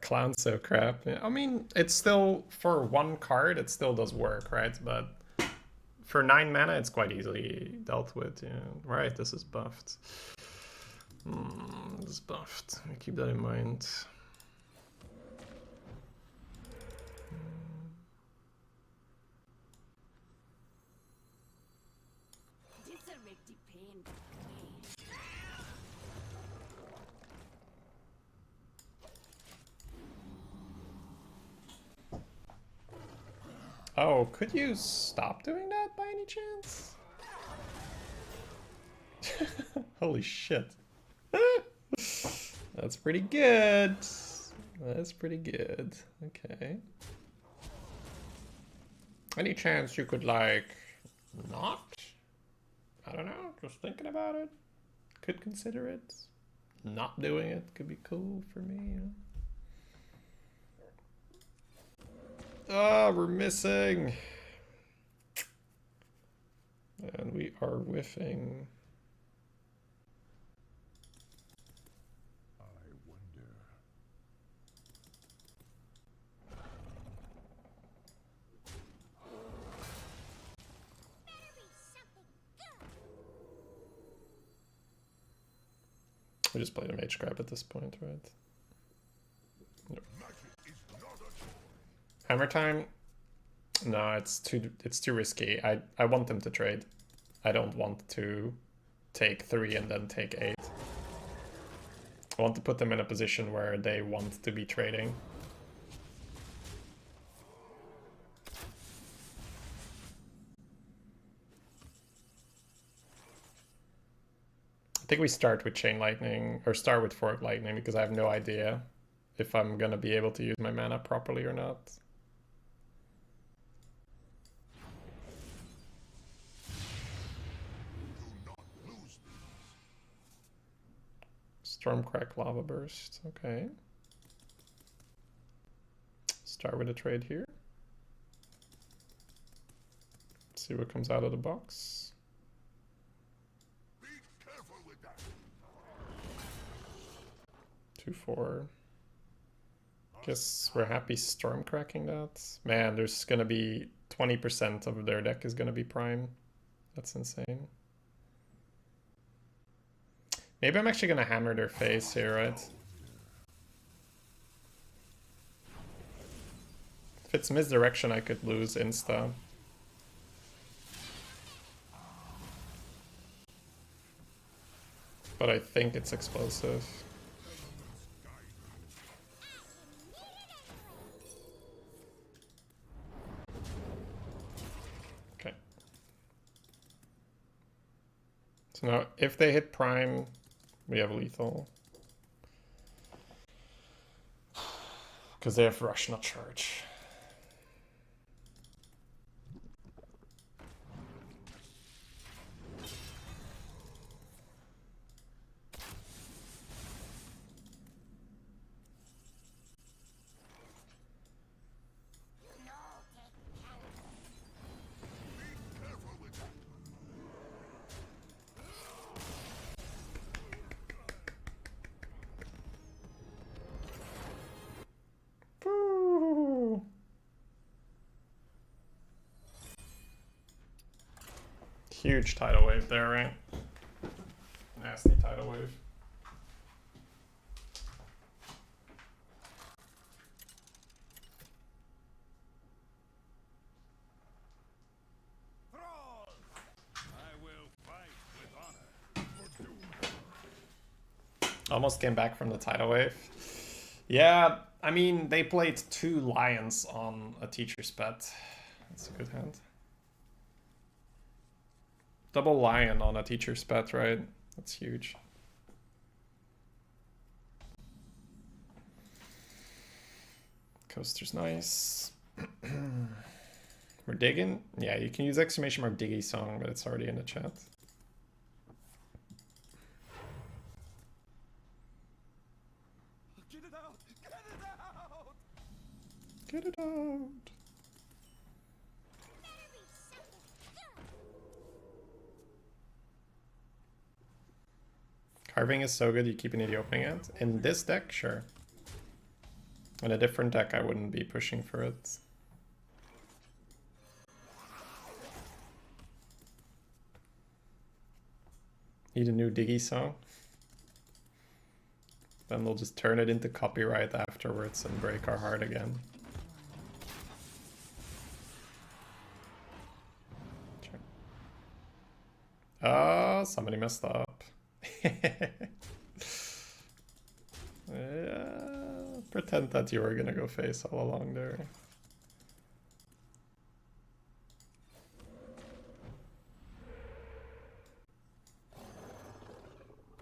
Clown's so crap. Yeah, I mean, it's still, for one card, it still does work, right? But for 9 mana, it's quite easily dealt with. Yeah. Right, this is buffed. This is buffed. Keep that in mind. This'll make the pain go away. Oh, could you stop doing that by any chance? Holy shit. That's pretty good. That's pretty good. Okay. Any chance you could, like, not? I don't know, just thinking about it. Could consider it. Not doing it could be cool for me, you know? Ah, we're missing. And we are whiffing. I wonder. Better be something good. We just played a mage grab at this point, right? Nope. Hammer time? No, it's too risky. I want them to trade. I don't want to take 3 and then take 8. I want to put them in a position where they want to be trading. think we start with Chain Lightning, or start with Fork Lightning, because I have no idea if I'm gonna be able to use my mana properly or not. Stormcrack, Lava Burst, okay. Start with a trade here. See what comes out of the box. Be careful with that. 2-4. Guess we're happy Stormcracking that. Man, there's gonna be 20% of their deck is gonna be Prime. That's insane. Maybe I'm actually gonna hammer their face here, right? If it's misdirection, I could lose insta. But I think it's explosive. Okay. So now, if they hit Prime, we have lethal. Because they have Rush, not Charge. Woo! Huge tidal wave there, right? Nasty tidal wave. Thrall! I will fight with honor for Doom. Almost came back from the tidal wave. Yeah, I mean, they played 2 lions on a teacher's pet. That's a good hand. Double lion on a teacher's pet, right? That's huge. Coaster's nice. We're digging? Yeah, you can use exclamation mark Diggy Song, but it's already in the chat. Get it out! Get it out! Get it out! Better be something good. Carving is so good, you keep it in the opening end. In this deck, sure. In a different deck, I wouldn't be pushing for it. Need a new Diggy Song? Then we'll just turn it into copyright afterwards and break our heart again. Sure. Oh, somebody messed up. Yeah, pretend that you were gonna go face all along there.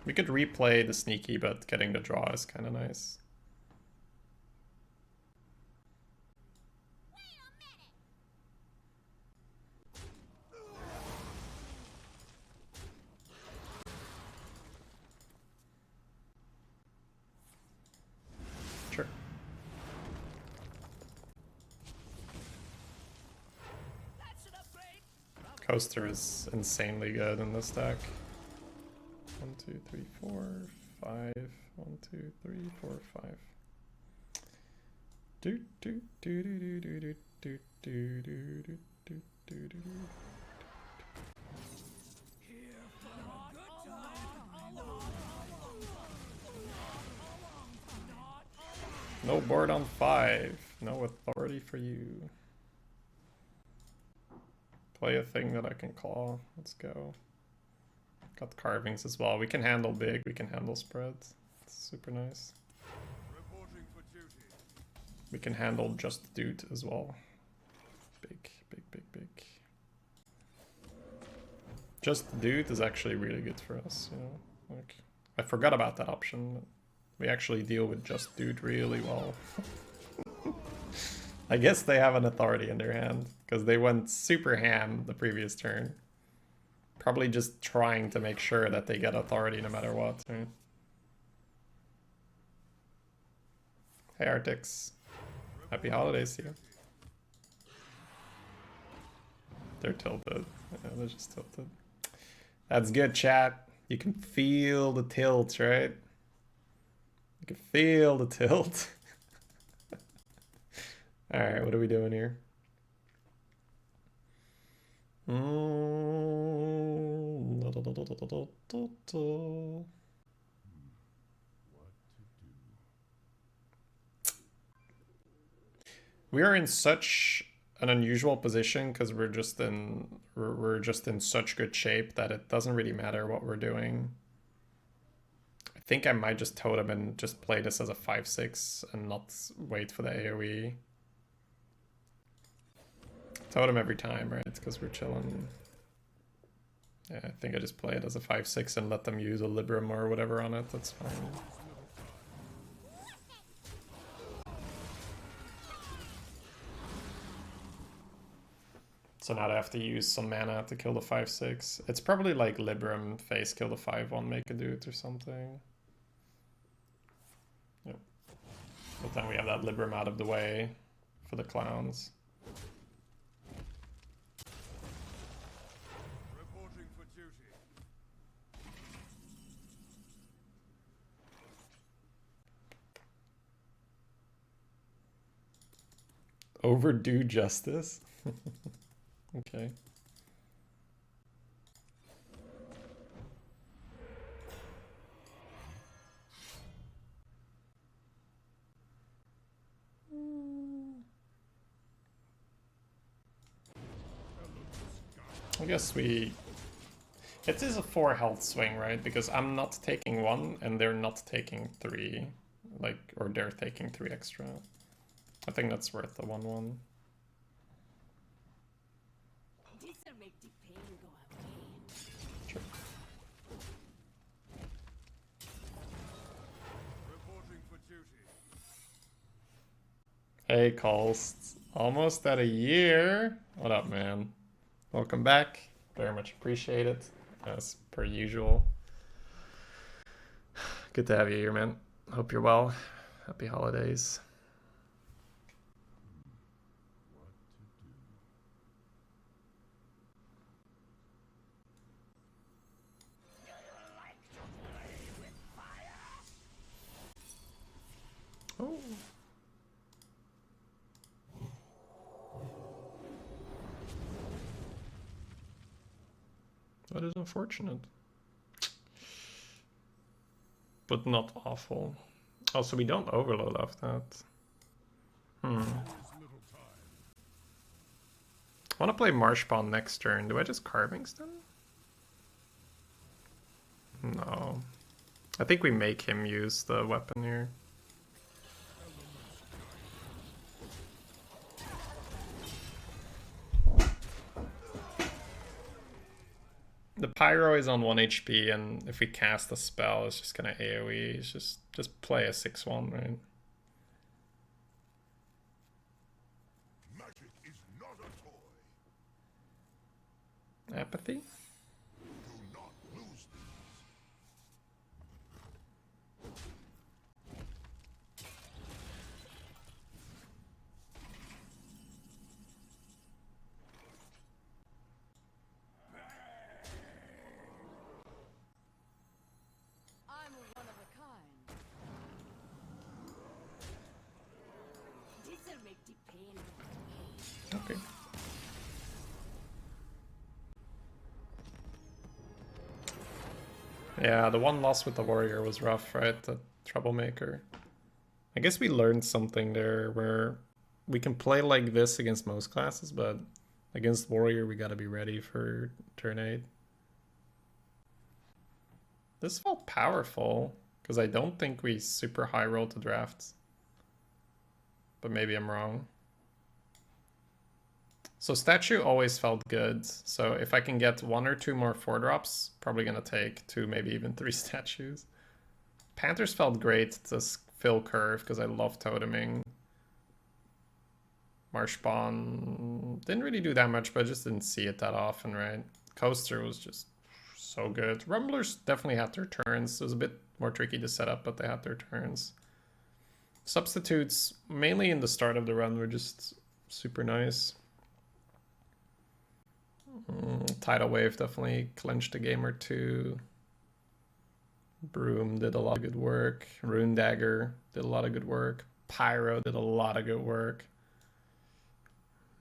We could replay the sneaky, but getting the draw is kind of nice. Sure. Coaster is insanely good in this deck. 1, 2, 3, 4, 5. 1, 2, 3, 4, 5. Do do do do do do do do do do do do do. No board on 5. No authority for you. Play a thing that I can claw. Let's go. Got carvings as well. We can handle big. We can handle spreads. It's super nice. Reporting for duty. We can handle just dude as well. Big, big, big, big. Just dude is actually really good for us, you know. Like, I forgot about that option. We actually deal with just dude really well. I guess they have an authority in their hand, because they went super ham the previous turn. Probably just trying to make sure that they get authority no matter what. Right? Hey Artix. Happy holidays to you. They're tilted. Yeah, they're just tilted. That's good, chat. You can feel the tilt, right? You can feel the tilt. Alright, what are we doing here? We are in such an unusual position because we're just in such good shape that it doesn't really matter what we're doing. I think I might just totem and just play this as a 5/6 and not wait for the AoE. Totem every time, right? Because we're chilling. Yeah, I think I just play it as a 5/6 and let them use a Libram or whatever on it. That's fine. So now they have to use some mana to kill the 5/6. It's probably like Libram face kill the 5/1, make a dude or something. Yep. But then we have that Libram out of the way for the clowns. Reporting for duty. Overdue justice? Okay. I guess we... It is a 4 health swing, right? Because I'm not taking 1 and they're not taking 3. Like, or they're taking 3 extra. I think that's worth the 1/1. This'll make the pain go away. Sure. Reporting for duty. Hey, Calls. Almost at a year. What up, man? Welcome back. Very much appreciate it, as per usual. Good to have you here, man. Hope you're well. Happy holidays. Oh. That is unfortunate. But not awful. Also, we don't overload off that. I want to play Marshpawn next turn. Do I just Carvings then? No. I think we make him use the weapon here. The Pyro is on 1 HP, and if we cast a spell, it's just gonna AoE. It's just play a 6/1, right? Magic is not a toy. Apathy? Do not lose these. I'm one of a kind. This'll make the pain go away. Okay. Yeah, the one loss with the warrior was rough, right? The troublemaker. I guess we learned something there where we can play like this against most classes, but against warrior we gotta be ready for turn 8. This felt powerful, because I don't think we super high roll to draft. But maybe I'm wrong. So statue always felt good. So if I can get 1 or 2 more 4-drops, probably gonna take 2, maybe even 3 statues. Panthers felt great to fill curve because I love toteming. Marshbon didn't really do that much, but I just didn't see it that often, right? Coaster was just so good. Rumblers definitely had their turns. It was a bit more tricky to set up, but they had their turns. Substitutes, mainly in the start of the run, were just super nice. Tidal Wave definitely clinched a game or 2. Broom did a lot of good work. Rune Dagger did a lot of good work. Pyro did a lot of good work.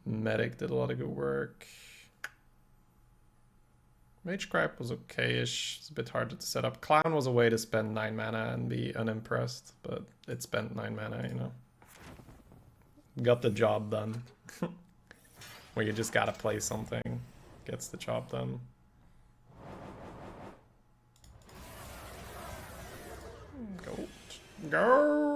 Medic did a lot of good work. Mage Gripe was okay-ish. It's a bit hard to set up. Clown was a way to spend 9 mana and be unimpressed, but it spent 9 mana, you know. Got the job done. Where you just gotta play something. Gets the job done. Go. Go!